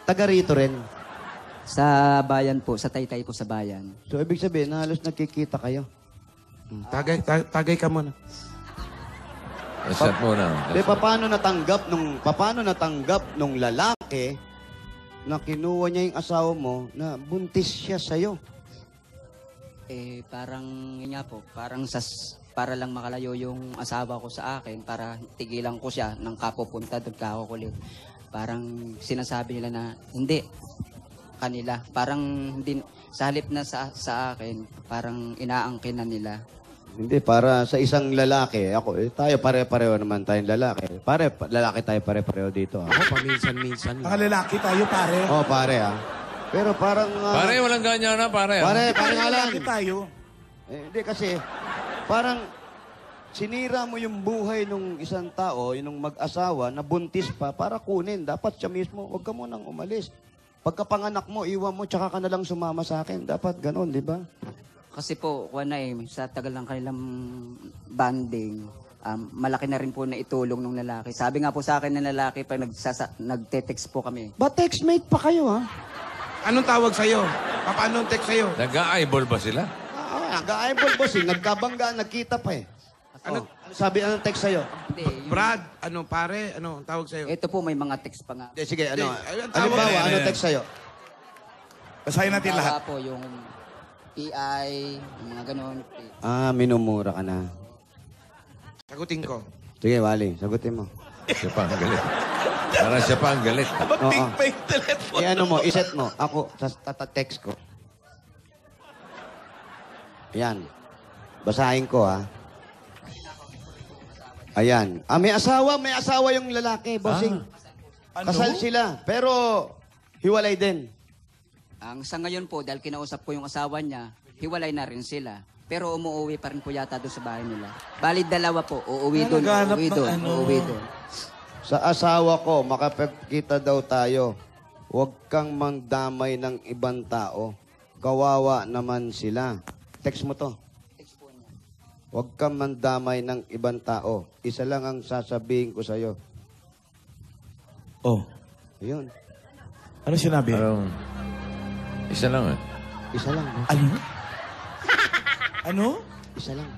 Taga rito rin.
Sa bayan po, sa Taytay po sa bayan.
So, ibig sabihin, halos nagkikita kayo.
Tagay ka muna.
Set muna.
De, paano natanggap nung lalaki na kinuha niya yung asawa mo na buntis siya sa'yo?
Parang, yun nga po, parang para lang makalayo yung asawa ko sa akin, para tigilan ko siya ng kapupunta doon kakukulit. Parang sinasabi nila na, hindi, kanila. Parang, hindi, sa halip na sa akin, parang inaangkin na nila.
Hindi, para sa isang lalaki, tayo pare-pareho naman tayong lalaki. Lalaki tayo pare-pareho dito.
Ako, paminsan-minsan lang.
Mga lalaki tayo, pare.
Oh, pare Pero parang...
Pare, walang ganyan na, pare.
Pare nga lang.
Lalaki tayo.
Hindi kasi, parang sinira mo yung buhay ng isang tao, yung mag-asawa, na buntis pa, para kunin. Dapat siya mismo, huwag ka munang umalis. Pagkapanganak mo, iwan mo, tsaka ka na lang sumama sa akin. Dapat ganon, di ba?
Kasi po, sa tagal ng kanilang banding, malaki na rin po na itulong ng lalaki. Sabi nga po sa akin ng lalaki, pag nagte-text po kami.
Ba, textmate pa kayo, ha?
Anong tawag sa'yo? Paano ang text sa'yo?
Nag-a-eyeball ba sila?
Nag-eyeball bossing, nagkabangga, nagkita pa eh. Ano sabi, anong text sa'yo?
Hindi,
Brad, pare, ang tawag sa'yo?
ito po, may mga text pa nga.
Sige,
Hindi, ang tawag
halimbawa,
na
ano text sa'yo?
Basahin natin lahat.
po yung PI, yung mga ganon.
Minumura ka na.
Sagutin ko.
Sige, Wally, sagutin mo.
Siya pa ang galit. Para siya pa ang galit.
Mag-ping pa yung telephone.
Ano mo, iset mo. Ako, text ko. Ayan. Basahin ko, ha. Ayan. May asawa yung lalaki, bossing.
Ano?
Kasal sila, pero hiwalay din.
Sa ngayon po, dahil kinausap ko yung asawa niya, hiwalay na rin sila. Pero umuwi pa rin po yata doon sa bahay nila. Bali, 2 po. Uuwi doon,
Naghanap
uuwi
ng
doon,
ano.
uuwi doon.
Sa asawa ko, makapagkita daw tayo. Huwag kang mangdamay ng ibang tao. Kawawa naman sila. Text mo to. Huwag kang mandamay ng ibang tao. Isa lang ang sasabihin ko sa'yo.
Oh.
Ayun.
Ano sinabi?
Parang, isa lang
Isa lang. boss.
Ano? Ano?
Isa lang.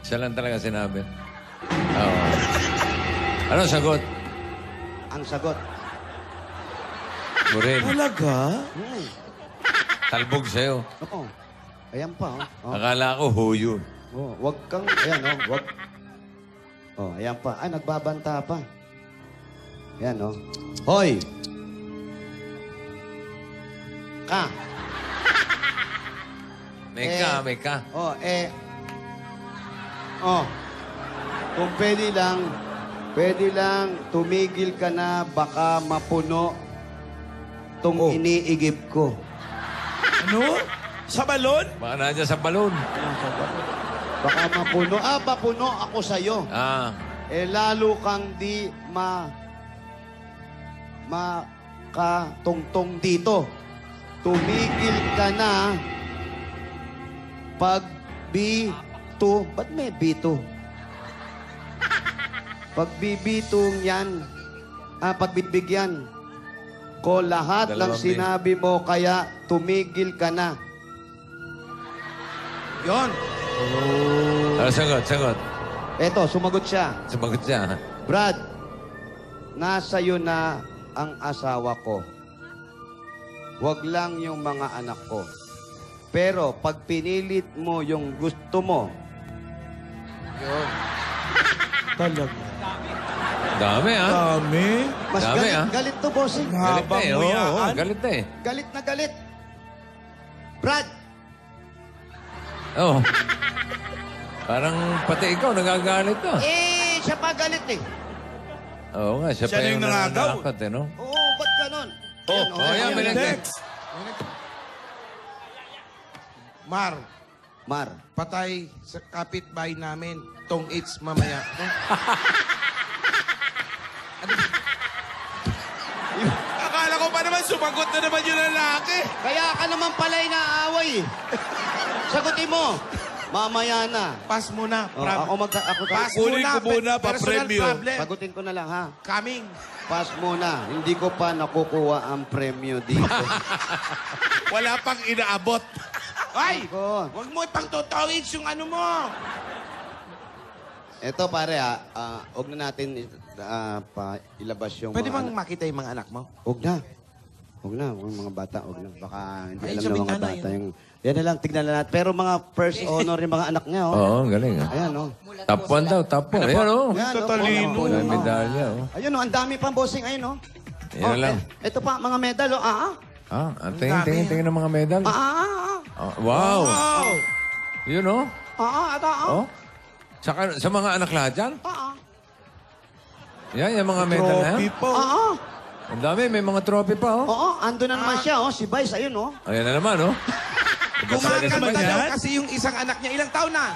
Isa lang talaga sinabi. Oo. Ano sagot?
Ang sagot.
Burin.
Talaga?
Talbog sa'yo.
Oo. Ayan pa, oh.
Akala ko huyo.
Oh, wag kang, ayan, wag. Oh, ayan pa. Nagbabanta pa. Ayan, Hoy! Ka!
May ka.
Kung pwede lang, tumigil ka na, baka mapuno tong iniigip ko.
Ano? Sa balon?
Baka nandiyan sa balon.
Baka mapuno ako sa'yo. Lalo kang di makatungtong dito. Tumigil ka na pag B2. Ba't may B2? Pag B2 yan, pagbibigyan ko lahat ng sinabi mo, kaya tumigil ka na.
Yon.
Ano sagot?
Eto, sumagot siya.
Sumagot siya.
Brad, nasa iyo na ang asawa ko. Huwag lang yung mga anak ko. Pero pag pinilit mo yung gusto mo,
Talaga.
Dami,
Dami.
mas
Dami,
galit to, bossing.
Galit na
Habang
eh.
nguyaan.
Oo, galit na eh.
Galit na galit. Brad!
Oh. Parang pati ikaw nagagalit na.
Siya pa galit eh.
Oo nga, siya
Siya
pa
na yung
yung
nangagaw.
nananakot eh, no?
Oo, ba't ganon?
Oh,
ayan, may
next.
Mar,
Mar.
patay sa kapitbahay namin. Tong it's mamaya.
Akala ko pa naman, sumagot na naman yung lalaki.
Kaya ka naman pala'y naaaway eh. Sagutin mo. Mamaya na.
Pass muna.
Oh, ako
Pass
Kunin ko muna,
Personal
pa-premyo.
problem.
Sagutin ko na lang ha.
Coming.
Pass muna. Hindi ko pa nakukuha ang premyo dito.
Wala pang inaabot.
Ay!
Ko.
Huwag mo ipang totoo yung ano mo.
Ito pare huwag na natin ilabas yung
Pwede
mga
bang
anak.
makita yung mga anak mo?
Huwag na. Huwag na. Huwag mga bata. Huwag na. Baka hindi
Ay,
alam
sa
ng mga
bintana
bata.
yun.
Yung, yan na lang, tignan na natin. Pero mga first honor yung mga anak niya, oh.
Oo, galing ah.
Ayan, oh.
Top 1 daw, top 1. Ayan, oh.
Ayan,
Tatalino.
oh.
May medalya, oh.
Ayun, oh. Ang dami pang bossing. Ayun, oh.
Yan na lang.
Ito pa, mga medal, oh.
Tingin ng mga medal. Ah, wow.
Wow!
Yun, oh.
Ito,
Oh. Sa mga anak lahat yan? Yan, yung mga medal na
Trophy
yan.
po.
Ang dami, may mga trophy pa, oh.
Oo, ando na naman siya, oh. Si Vice, ayun, oh.
Ayan na naman, oh.
Kumakanta
naman
daw
yan?
kasi yung isang anak niya. Ilang taon na?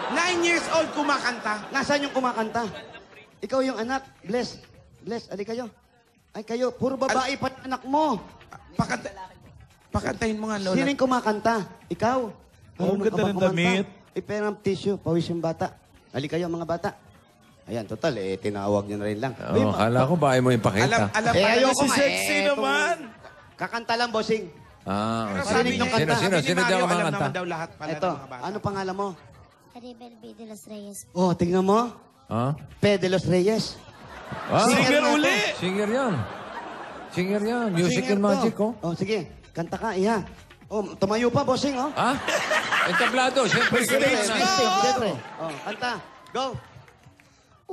9 years old kumakanta.
Nasaan yung kumakanta? Ikaw yung anak. Bless. Bless, ali kayo. Ay, kayo. Puro babae pa yung anak mo.
Pakantahin mo nga, Lola.
Sino yung kumakanta? Ikaw.
Oh, ang ganda ng damit.
Iperang tissue, pawis yung bata. Ali kayo, mga bata. Ayan, total, tinawag niyo na rin lang.
Oh, akala ko ba ay mo ipakita?
Alam
ayoko
Si
nga,
sexy naman.
Kakanta lang, bossing.
Ah,
Pero
sige.
sabi niya,
Sino daw
alam
kumakanta?
naman daw lahat pala
Ito,
ng mga bata.
ano pangalan mo?
Aribel B. de los Reyes.
Oh, tingnan mo.
Ha?
Pe de los Reyes.
Ah,
Singer
na
uli.
Singer yan. Singer yan. Music
Singer
and
to.
magic, oh.
Oh, sige. Kanta ka, iha. Oh, tumayo pa, bossing, oh.
Ha? Entablado. Siyempre,
Siyempre. Oh, kanta. Go.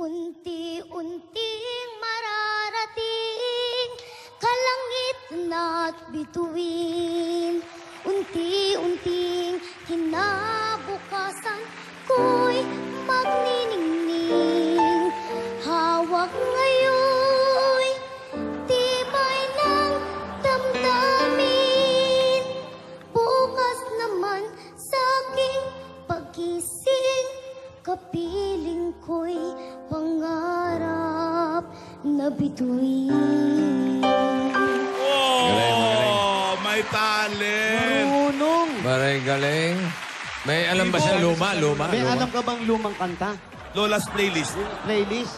Unti-unting mararating kalangit na't bituin. Unti-unting kinabukasan ko'y magniningning. Hawak ngayon tibay ng damdamin. Bukas naman sa aking pagising, kapiling ko'y pangarap na bituin.
Oh, may talent.
Marunong.
Galing. May alam ba siya luma?
May alam ka bang lumang kanta?
Lola's playlist.
Playlist?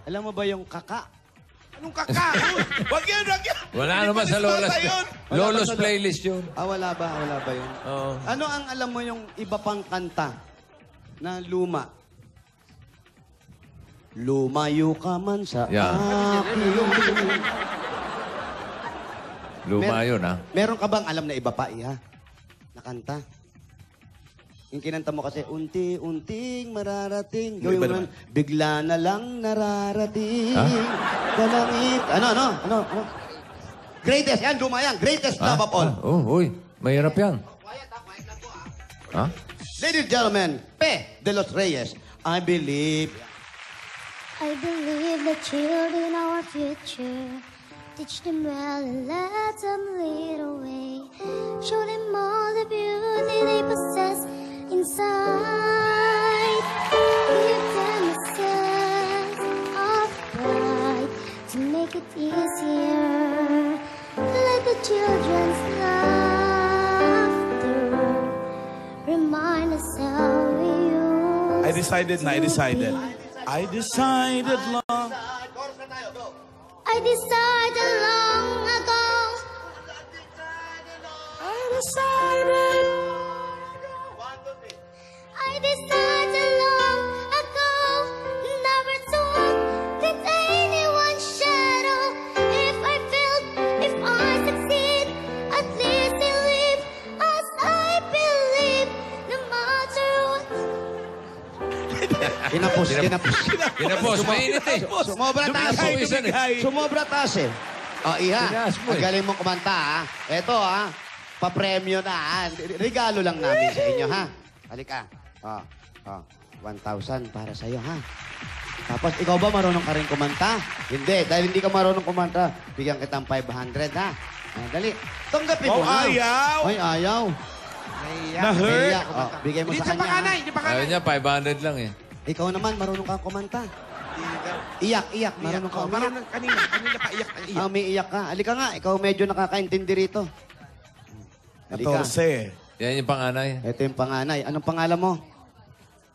Alam mo ba yung kaka?
Anong kaka?
Wag yan, wag yan.
Wala
Hindi
naman
pa
sa Lola's.
listata yun.
Lolo's playlist yun.
Wala ba? Wala ba yun?
Oo.
Ano ang alam mo yung iba pang kanta na luma? Lumayo ka man sa
Yeah.
akin.
Luma yun, ha?
Meron ka bang alam na iba pa, iha? Na kanta? Yung kinanta mo kasi, unti-unting mararating. Gawin mo
iba
naman, bigla na lang nararating.
Ha?
Kalangit. Ano? Greatest, yan, luma yan. Greatest love of all.
Uy. Mahirap yan. Ha?
Ladies and gentlemen, Pe de los Reyes, I believe.
I believe the children are our future. Teach them well and let them lead away. Show them all the beauty they possess inside. Give them a sense of pride to make it easier. Let the children's laughter remind us how we used
I decided na, I decided. I decided long.
I decided long ago. I decided long ago never to walk with anyone's shadow. If I failed, if I succeed, at least I live as I believe, no matter what.
Kinapos.
Kinapos. Mainit eh.
Sumobra taas.
Dumigay.
Sumobra taas eh. O, iha.
Tinaas mo
Ang
eh.
galing mong kumanta, ha? Eto, ha? papremyo na. Regalo lang namin sa inyo, ha? Halika. 1,000 para sa'yo, ha? Tapos, ikaw ba marunong ka rin kumanta? Hindi. Dahil hindi ka marunong kumanta, bigyan kitang 500, ha? Dali. Tanggapin mo na.
ayaw!
Ay, ayaw.
Na-hurt?
Nahiya. Bigay mo
Hindi
sa
pa
kanya.
kanay, hindi pa
Ayaw
kanay.
niya, 500 lang eh.
Ikaw naman, marunong kang kumanta. Iyak. Marunong ka umiyak.
Marunong kanina pa iyak.
Umiiyak ka. Halika nga, ikaw medyo nakakaintindi rito. Halika.
14.
Yan yung panganay.
Ito yung panganay. Anong pangalan mo?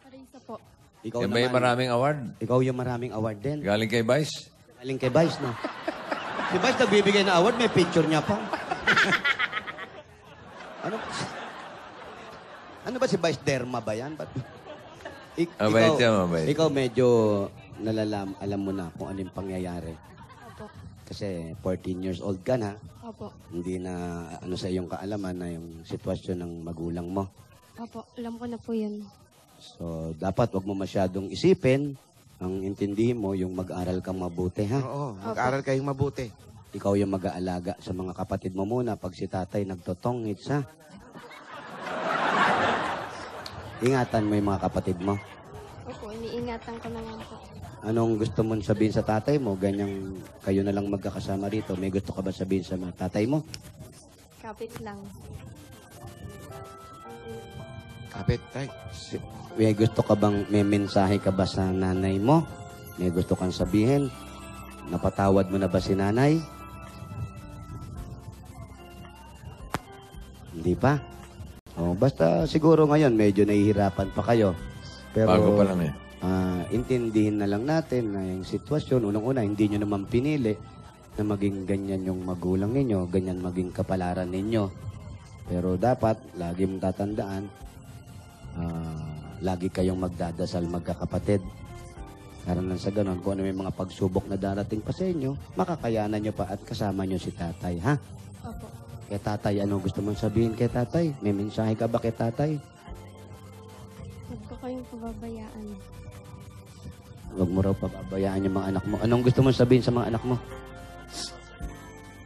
Parisa po.
Ikaw
Yan ba yung maraming award?
Ikaw yung maraming award din.
Galing kay Vice?
Galing kay Vice, no? Si Vice nagbibigay na award, may picture niya pa. Ano ba si Vice? Derma ba yan?
Mabait yan, mabait.
Ikaw medyo alam mo na kung ano yung pangyayari.
Opo.
Kasi 14 years old ka na,
Opo.
hindi na ano sa iyong kaalaman na yung sitwasyon ng magulang mo.
Opo. Alam ko na po yun.
So, dapat wag mo masyadong isipin. Ang intindihin mo, yung mag-aral kang mabuti, ha?
Oo, mag-aral kayong mabuti.
Ikaw yung mag-aalaga sa mga kapatid mo muna pag si tatay nagtotongits, ha? Ingatan mo yung mga kapatid mo.
Opo. Iniingatan ko naman po.
Anong gusto mong sabihin sa tatay mo? Ganyang kayo na lang magkakasama rito. May gusto ka ba sabihin sa mga tatay mo?
Kapit lang.
Kapit, tay.
May gusto ka bang, may mensahe ka ba sa nanay mo? May gusto kang sabihin? Napatawad mo na ba si nanay? Hindi pa? Oh, basta siguro ngayon medyo nahihirapan pa kayo. Pero,
Bago pa lang eh.
intindihin na lang natin na yung sitwasyon. Unang-una, hindi nyo naman pinili na maging ganyan yung magulang ninyo, ganyan maging kapalaran ninyo. Pero dapat, lagi mong tatandaan, lagi kayong magdadasal magkakapatid. Karon sa ganon, kung ano may mga pagsubok na darating pa sa inyo, makakayanan nyo pa at kasama nyo si tatay, ha?
Opo.
Kay tatay, ano gusto mong sabihin kay tatay? May mensahe ka ba kay tatay?
Huwag ko kayong pababayaan.
Huwag mo raw pababayaan yung mga anak mo. Anong gusto mong sabihin sa mga anak mo?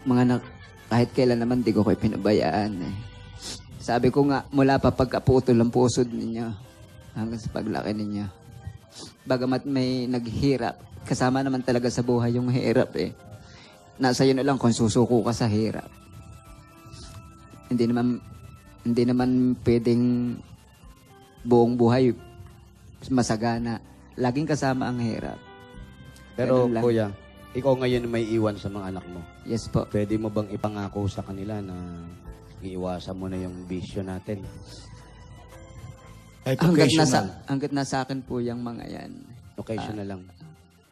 Mga anak, kahit kailan naman di ko kayo pinabayaan eh. Sabi ko nga, mula pa pagkaputol ang pusod ninyo hanggang sa paglaki ninyo. Bagamat may naghihirap, kasama naman talaga sa buhay yung hirap eh. Nasa iyo na lang kung susuko ka sa hirap. Hindi naman pwedeng buong buhay masagana. Laging kasama ang hirap.
Pero
Ganun lang.
kuya, ikaw ngayon may iwan sa mga anak mo.
Yes po.
Pwede mo bang ipangako sa kanila na iiwasan mo na yung bisyo natin?
Hanggat nasa akin po yung mga yan.
Occasional lang.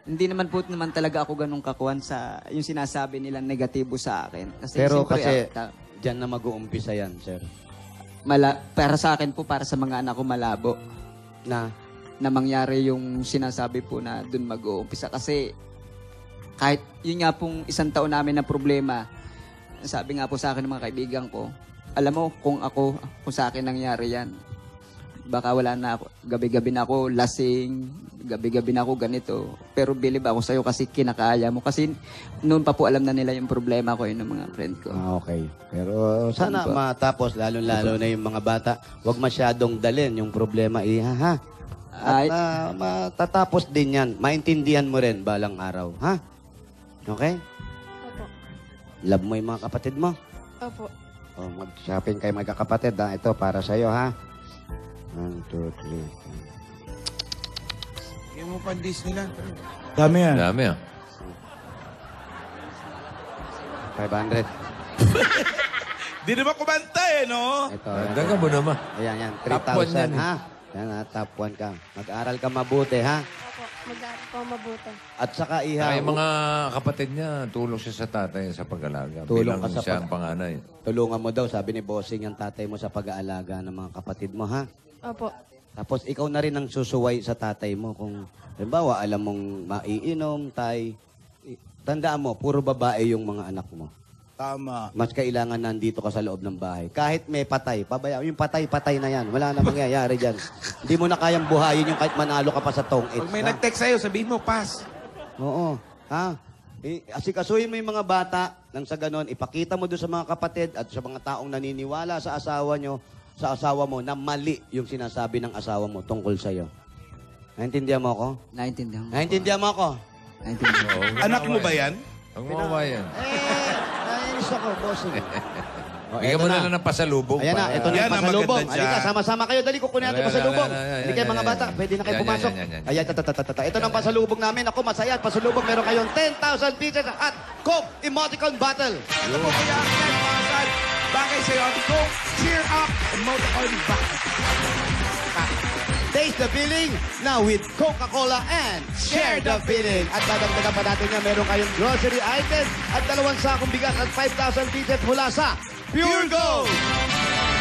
Hindi naman po naman talaga ako ganun kakuhan sa yung sinasabi nilang negatibo sa akin. Kasi
Pero
siyempre,
kasi, dyan na mag-uumpisa yan, sir.
para sa akin po, para sa mga anak ko malabo
Na,
na mangyari yung sinasabi po na dun mag-uumpisa. Kasi kahit yun nga pong isang taon namin na problema, sabi nga po sa akin ng mga kaibigan ko, alam mo, kung sa akin nangyari yan, baka wala na ako, gabi-gabi na ako lasing, gabi-gabi na ako ganito. Pero believe ako sa'yo kasi kinakaya mo. Kasi noon pa po alam na nila yung problema ko, yun ng mga friend ko.
okay. Pero sana
Ano ba?
matapos, lalo-lalo na yung mga bata, huwag masyadong dalin yung problema, ha? At
Ay.
matatapos din yan. Maintindihan mo rin balang araw, ha? Okay?
Opo.
Love mo yung mga kapatid mo.
Opo.
O, mag-shopping kayo magkakapatid, ha? Ito, para sa'yo, ha? 1, 2, 3.
Yung mo pandis nila.
Dami yan.
Dami ah.
500.
Di naman kumanta eh, no?
Ito,
Daga mo naman.
Ayan, yan.
Top one
3,000,
yan, eh.
ha? Yan, ha? Top 1 ka. Mag-aral ka mabuti, ha?
Opo. Mag-aaral po mabuti.
At saka, iha,
Ay, mga kapatid niya, tulong siya sa tatay sa pag-alaga.
Tulong
Bilang
ka sa
siya ang panganay.
tulungan mo daw, sabi ni Bossing, ang tatay mo sa pag-aalaga ng mga kapatid mo, ha?
Opo.
Tapos, ikaw na rin ang susuway sa tatay mo. Kung, halimbawa, alam mong maiinom, tandaan mo, puro babae yung mga anak mo.
Tama.
Mas kailangan nandito ka sa loob ng bahay. Kahit may patay, yung patay na yan. Wala na mangyayari dyan. Hindi mo na kayang buhayin yung kahit manalo ka pa sa tong
Pag may nag-text sa'yo, sabihin mo, pass.
Oo. Ha? Asikasuhin mo yung mga bata nang sa ganon, ipakita mo doon sa mga kapatid at sa mga taong naniniwala sa asawa nyo, sa asawa mo, na mali yung sinasabi ng asawa mo tungkol sa'yo. Naintindihan mo ako?
Naintindihan mo.
Naintindihan mo ako?
Naintindihan mo.
Anak mo ba yan?
Ang mga yan.
Nainis ako, bossing.
Bigyan mo na lang ng pasalubong.
Ayan na, ito na
Yan
yung
ang
pasalubong.
maganda dyan.
Halika, sama-sama kayo. Dali, kukunin natin
Ayan,
pasalubong.
ayan, ayan,
Hindi kayo
ayan,
mga
ayan,
bata,
ayan.
pwede na kayo
Ayan,
pumasok.
ayan, ayan, ayan.
Ayan, tatatata. Ito na ang pasalubong namin. Ako, masaya. Pasalubong, meron kayong 10,000 pieces at Coke Emoticon Bottle.
Ano po kaya ang 10,000 bagay sa'yo ang Coke Cheer Up Emoticon Bottle?
Taste the feeling now with Coca-Cola and share the feeling. At dadagdagan pa natin na meron kayong grocery items at 2 sakong bigas at 5,000 pieces mula sa Pure Gold.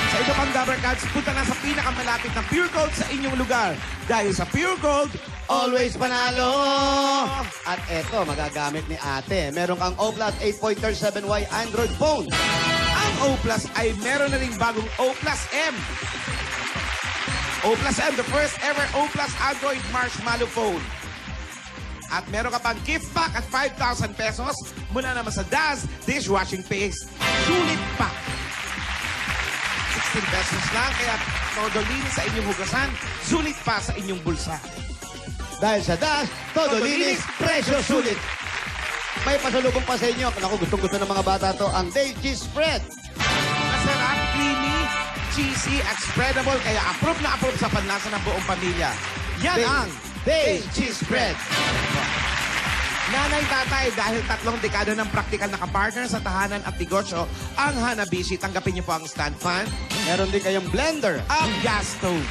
Sa iba pang Dabber Cats, punta na sa pinakamalapit na Pure Gold sa inyong lugar. Dahil sa Pure Gold,
Always panalo! At eto, magagamit ni ate. Meron kang O Plus 8.37Y Android phone.
ang O Plus ay meron na ring bagong O Plus M. O Plus M, the first ever O Plus Android Marshmallow phone. At meron ka pang gift pack at 5,000 pesos mula naman sa Daz Dishwashing Paste. Sulit pa. 16 pesos lang, kaya todo linis sa inyong hugasan, sulit pa sa inyong bulsa.
Dahil sa Dash, todo linis, presyo sulit. May pasalubong pa sa inyo. Naku, gustong-gusto ng mga bata to, ang Day Cheese Spread.
Masarap, creamy, cheesy, at spreadable, kaya approve na approve sa panlasa ng buong pamilya. Yan ang
Day Cheese Spread.
Nanay Tatay, dahil 3 dekada ng praktikal na kapartner sa tahanan at negosyo, ang Hanabishi, tanggapin niyo po ang stand fan,
Meron din kayong blender.
ang gas stove.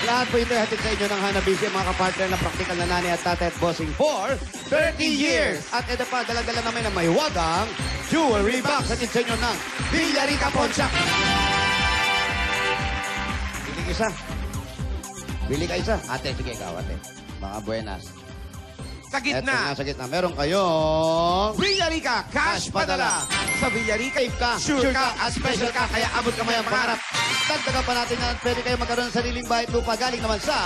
Lahat po ito hatid sa inyo ng Hanabishi, mga kapartner na praktikal na nanay at tatay at bossing for 30 years. At ito pa, dala-dala namin ang may wagang jewelry box at sa inyo ng Villarica Pontiac. Bili ka isa. Bili ka isa. Ate, sige ikaw, ate. Mga buenas.
Sa
Eto
gitna,
nga sa gitna. Meron kayong
Villarica Cash Padala. Sa Villarica,
safe ka,
sure ka, at special ka, kaya abot ka may ang pangarap.
Dagdagan pa natin na pwede kayo magkaroon ng sariling bahay lupa galing naman sa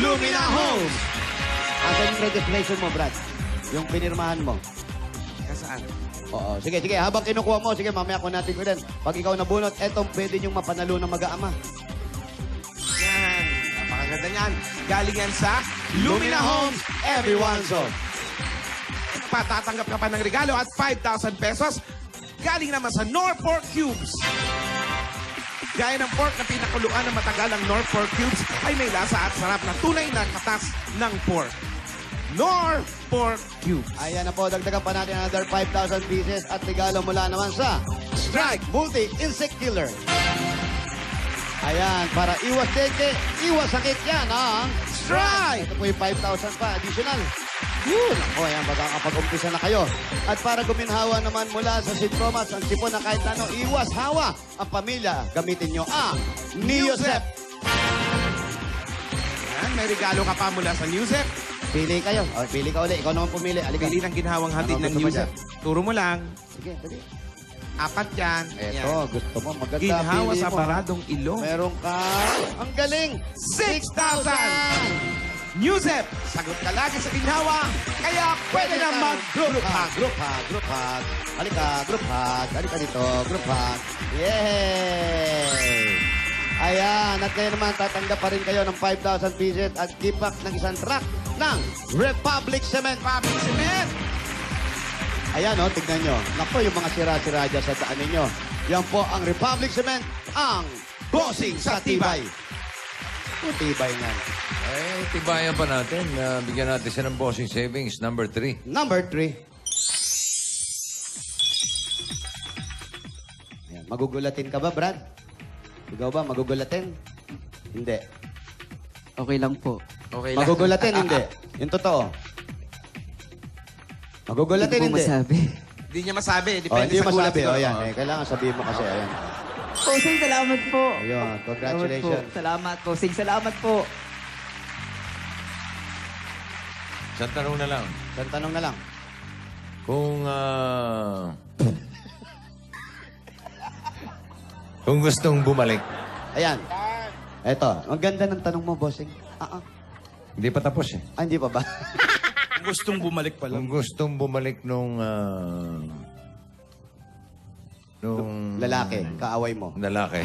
Lumina Homes.
Asan yung registration mo, Brad? Yung pinirmahan mo.
Saan?
Oo. Sige, sige. Habang kinukuha mo, sige, mamaya ko natin ko din. Pag ikaw nabunot, etong pwede niyong mapanalo ng mag-aama.
Yan. Napakaganda niyan. Galing yan sa
Lumina Homes, everyone's home.
Patatanggap ka pa ng regalo at 5,000 pesos. Galing naman sa Norpork Cubes. Gaya ng pork na pinakuluan ng matagal ang Norpork Cubes ay may lasa at sarap na tunay na katas ng pork. Norpork Cubes.
Ayan na po, dagdagan pa natin another 5,000 pieces at regalo mula naman sa Strike Multi-Insect Killer. Ayan, para iwas dente, iwas sakit yan ang
Strike!
Ito po yung 5,000 pa, additional. Yun! Ako, ayan, magkakapag-umpisa na kayo. At para guminhawa naman mula sa St. Thomas, ang sipon na kahit ano, iwas hawa ang pamilya. Gamitin nyo ang Neosep.
Yan, may regalo ka pa mula sa Newsep.
Pili kayo. O, pili ka ulit. Ikaw naman pumili. Alika.
Pili ng ginhawang hatid
Ano
ng
gusto mo
Newsep. Turo mo lang.
Sige, dali.
4 yan.
Eto, gusto mo. Maganda.
Ginhawa
pili
sa
mo.
paradong ilong.
Meron ka. Ang galing.
6,000! Newsep, sagot ka lagi sa ginhawa, kaya pwede na mag-group hug.
Group hug. Group hug. Halika, group hug. Halika dito. Group hug. Yay! Ayan. At ngayon naman, tatanggap pa rin kayo ng 5,000 pieces at gift pack ng isang truck ng Republic Cement.
Public Cement.
Ayan, oh, tignan nyo. Naku, yung mga sira-sira dyan sa daan ninyo. Yan po ang Republic Cement, ang bossing sa tibay. Ang tibay nga.
Eh, tibayan pa natin. Bigyan natin siya ng bossing savings, number 3.
Number 3. Ayan, magugulatin ka ba, Brad? Ikaw ba, magugulatin? Hindi.
Okay lang po.
Okay lang.
Magugulatin, hindi. Yung totoo. Magugulatin,
Hindi ko
hindi.
masabi.
Hindi niya masabi.
Oh,
Depende
hindi
sa
mo
gulat
masabi.
ko.
Oh, yan. Eh, kailangan sabihin mo kasi. Ayan.
Posing, salamat po.
Ayun, congratulations.
Salamat, Posing. Salamat po.
Isang tanong na lang.
Isang tanong na lang.
Kung gustong bumalik,
Ayan. Eto, ang ganda ng tanong mo, bossing.
hindi pa tapos eh.
Ah, hindi pa ba?
Gustong bumalik pa
Kung
lang.
gustong bumalik nung
Lalaki, kaaway mo.
lalaki.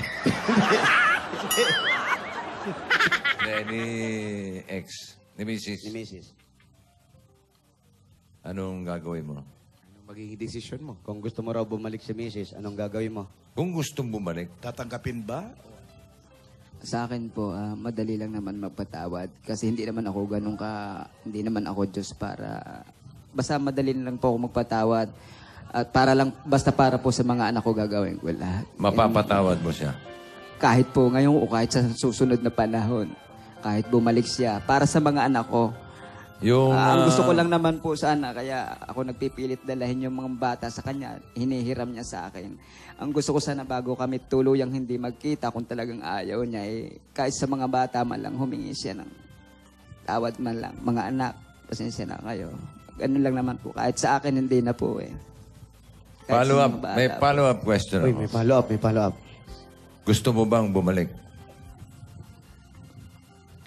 Ni ex. Ni Mrs.
Ni Mrs.
Anong gagawin mo?
Anong magiging desisyon mo?
Kung gusto mo raw bumalik si Mrs., anong gagawin mo?
Kung gustong bumalik,
Tatanggapin ba?
Sa akin po, madali lang naman magpatawad. Kasi hindi naman ako hindi naman ako Diyos para, basta madali lang po ako magpatawad. At basta para po sa mga anak ko gagawin ko lahat.
mapapatawad mo siya.
Kahit po ngayon o kahit sa susunod na panahon, kahit bumalik siya, para sa mga anak ko.
Yung,
Ang gusto ko lang naman po sana, kaya ako nagpipilit dalahin yung mga bata sa kanya, hinihiram niya sa akin. Ang gusto ko sana bago kami tuluyang hindi magkita, kung talagang ayaw niya, kahit sa mga bata man lang, humingi siya ng tawad man lang. Mga anak, pasensya na kayo. Ganun lang naman po. Kahit sa akin, hindi na po eh. Kahit sa mga bata
may
po.
follow-up question
Uy,
ako.
may follow-up.
Gusto mo bang bumalik?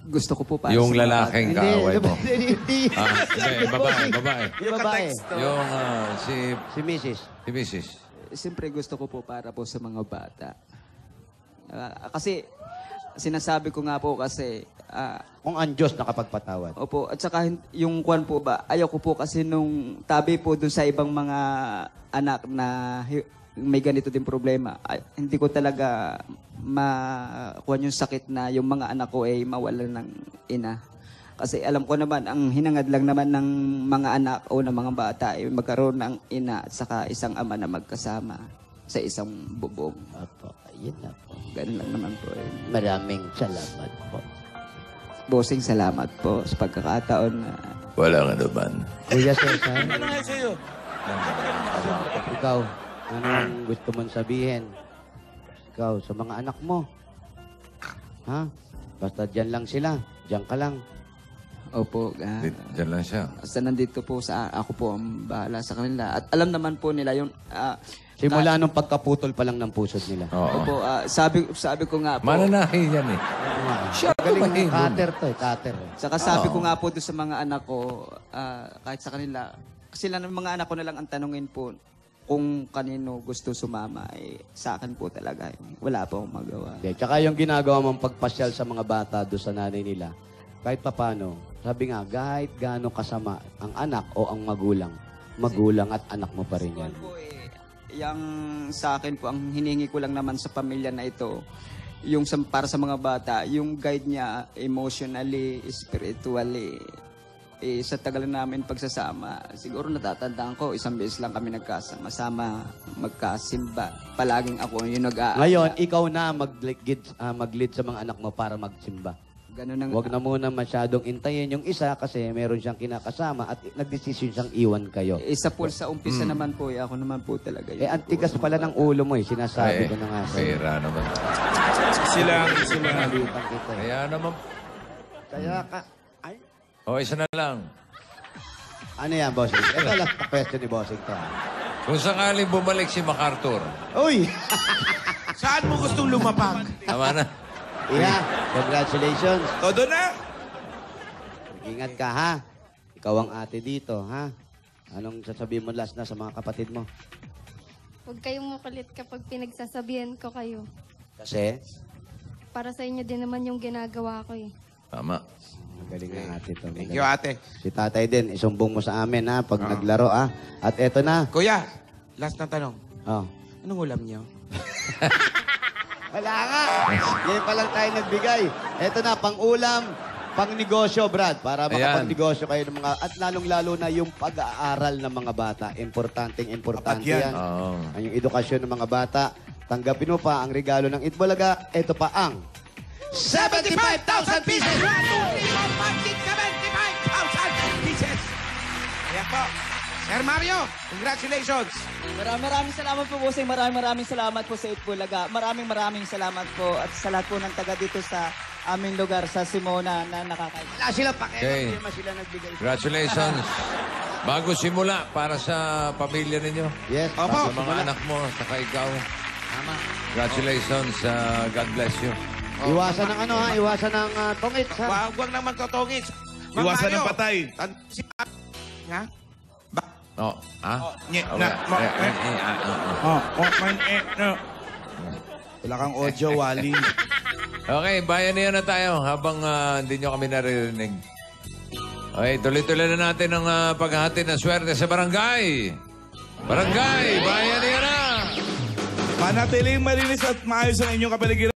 Gusto ko po para
Yung
sa mga
lalaking
bata.
kaaway mo.
Hindi.
Hindi, babae.
Yung babae.
Yung
Si Mrs.
si Mrs.
Siyempre gusto ko po para po sa mga bata. Kasi sinasabi ko nga po kasi
Kung ang Diyos nakapagpatawad.
opo, at saka yung kwan po ba, ayaw ko po kasi nung tabi po dun sa ibang mga anak na may ganito din problema. Hindi ko talaga makuha yung sakit na yung mga anak ko ay mawalan ng ina. Kasi alam ko naman, ang hinangad lang naman ng mga anak o ng mga bata ay magkaroon ng ina at saka isang ama na magkasama sa isang bubong.
Opo, ayun na po.
Ganun lang naman po.
Maraming salamat po.
Bossing, salamat po sa pagkakataon na
Wala nga naman.
Kuya Cesar,
Ano nga sa'yo?
ikaw, anong gusto mong sabihin? Ikaw, sa mga anak mo. Ha? Basta dyan lang sila. Dyan ka lang.
opo,
Diyan lang siya.
basta nandito po ako po ang bahala sa kanila. At alam naman po nila yung
Simula nung pagkaputol pa lang ng pusod nila.
Oo.
opo, sabi ko nga po.
Mananahi yan eh. Siya
Galing
tumahin.
ng cutter to eh, cutter.
Saka sabi ko nga po doon sa mga anak ko, kahit sa kanila, sila ng mga anak ko na lang ang tanungin po kung kanino gusto sumama, sa akin po talaga. Wala po akong magawa.
Okay. Tsaka yung ginagawa mong pagpasyal sa mga bata doon sa nanay nila, kahit papano, sabi nga, kahit gaano kasama ang anak o ang magulang at anak mo pa rin yan.
Po, yung sa akin po, ang hiningi ko lang naman sa pamilya na ito, yung para sa mga bata, yung guide niya emotionally, spiritually, sa tagal namin pagsasama, siguro natatandaan ko, isang beses lang kami nagkasama-sama, magkasimba. Palaging ako yung nag-aala.
Ngayon, ikaw na mag-lead sa mga anak mo para magsimba.
Ganun ang,
Huwag na muna masyadong intayin yung isa kasi meron siyang kinakasama at nagdesisyon siyang iwan kayo.
isa po sa umpisa naman po, ako naman po talaga.
Eh, antigas pala ng ulo mo eh. Sinasabi ko na nga sa'yo.
Pera naman.
Sila.
Nalitan kita eh.
Kaya naman.
Kaya ka... Ay,
O, isa na lang.
ano yan, bossing? Ito lang na question ni bossing to.
Kung sakaling bumalik si MacArthur,
Uy!
Saan mo gustong lumapag?
tama na.
Iha, congratulations.
Todo na?
Ingat ka, ha? Ikaw ang ate dito, ha? Anong sasabihin mo last na sa mga kapatid mo?
Huwag kayong makulit kapag pinagsasabihan ko kayo.
Kasi,
Para sa inyo din naman yung ginagawa ko eh.
Tama.
magaling na ate to.
Thank you, ate.
Si tatay din, isumbong mo sa amin, ha? Pag naglaro, ha? At eto na.
Kuya, last na tanong.
Oh.
Anong ulam niyo?
Wala nga. Ngayon pa lang tayo nagbigay. Eto na, pang-ulam, pang-negosyo, Brad. Para makapag-negosyo kayo ng mga... At lalong-lalo na yung pag-aaral ng mga bata. Importante yan.
Oo.
Ang yung edukasyon ng mga bata. Tanggapin mo pa ang regalo ng Itbulaga. Ito pa ang 75,000 pieces!
75,000 pieces! Ayan po. Sir Mario, congratulations!
Maraming salamat po, Bossing. Maraming salamat po sa Itbulaga. Maraming salamat po at sa lahat po ng taga dito sa aming lugar, sa Simona, na nakakain.
Wala silang pakialam.
Okay.
Hindi naman sila nagbigay.
Congratulations. Bago simula, para sa pamilya ninyo,
Yes.
Opo.
sa mga anak mo, saka ikaw. Congratulations. God bless you.
Iwasan ng Iwasan ng tungit, ha?
Huwag nang magtotongits. Mang
Iwasan
Mario,
ng patay.
Nga?
Oh, ha?
Nye,
Okay.
na, mo, no. Wala kang audio, Wally.
Okay, bayanihan na tayo habang hindi nyo kami naririnig. Okay, tuloy-tuloy na natin ang paghahatid ng swerte sa barangay. Barangay, bayanihan na!
Manatiling malinis at maayos ang inyong kapaligiran.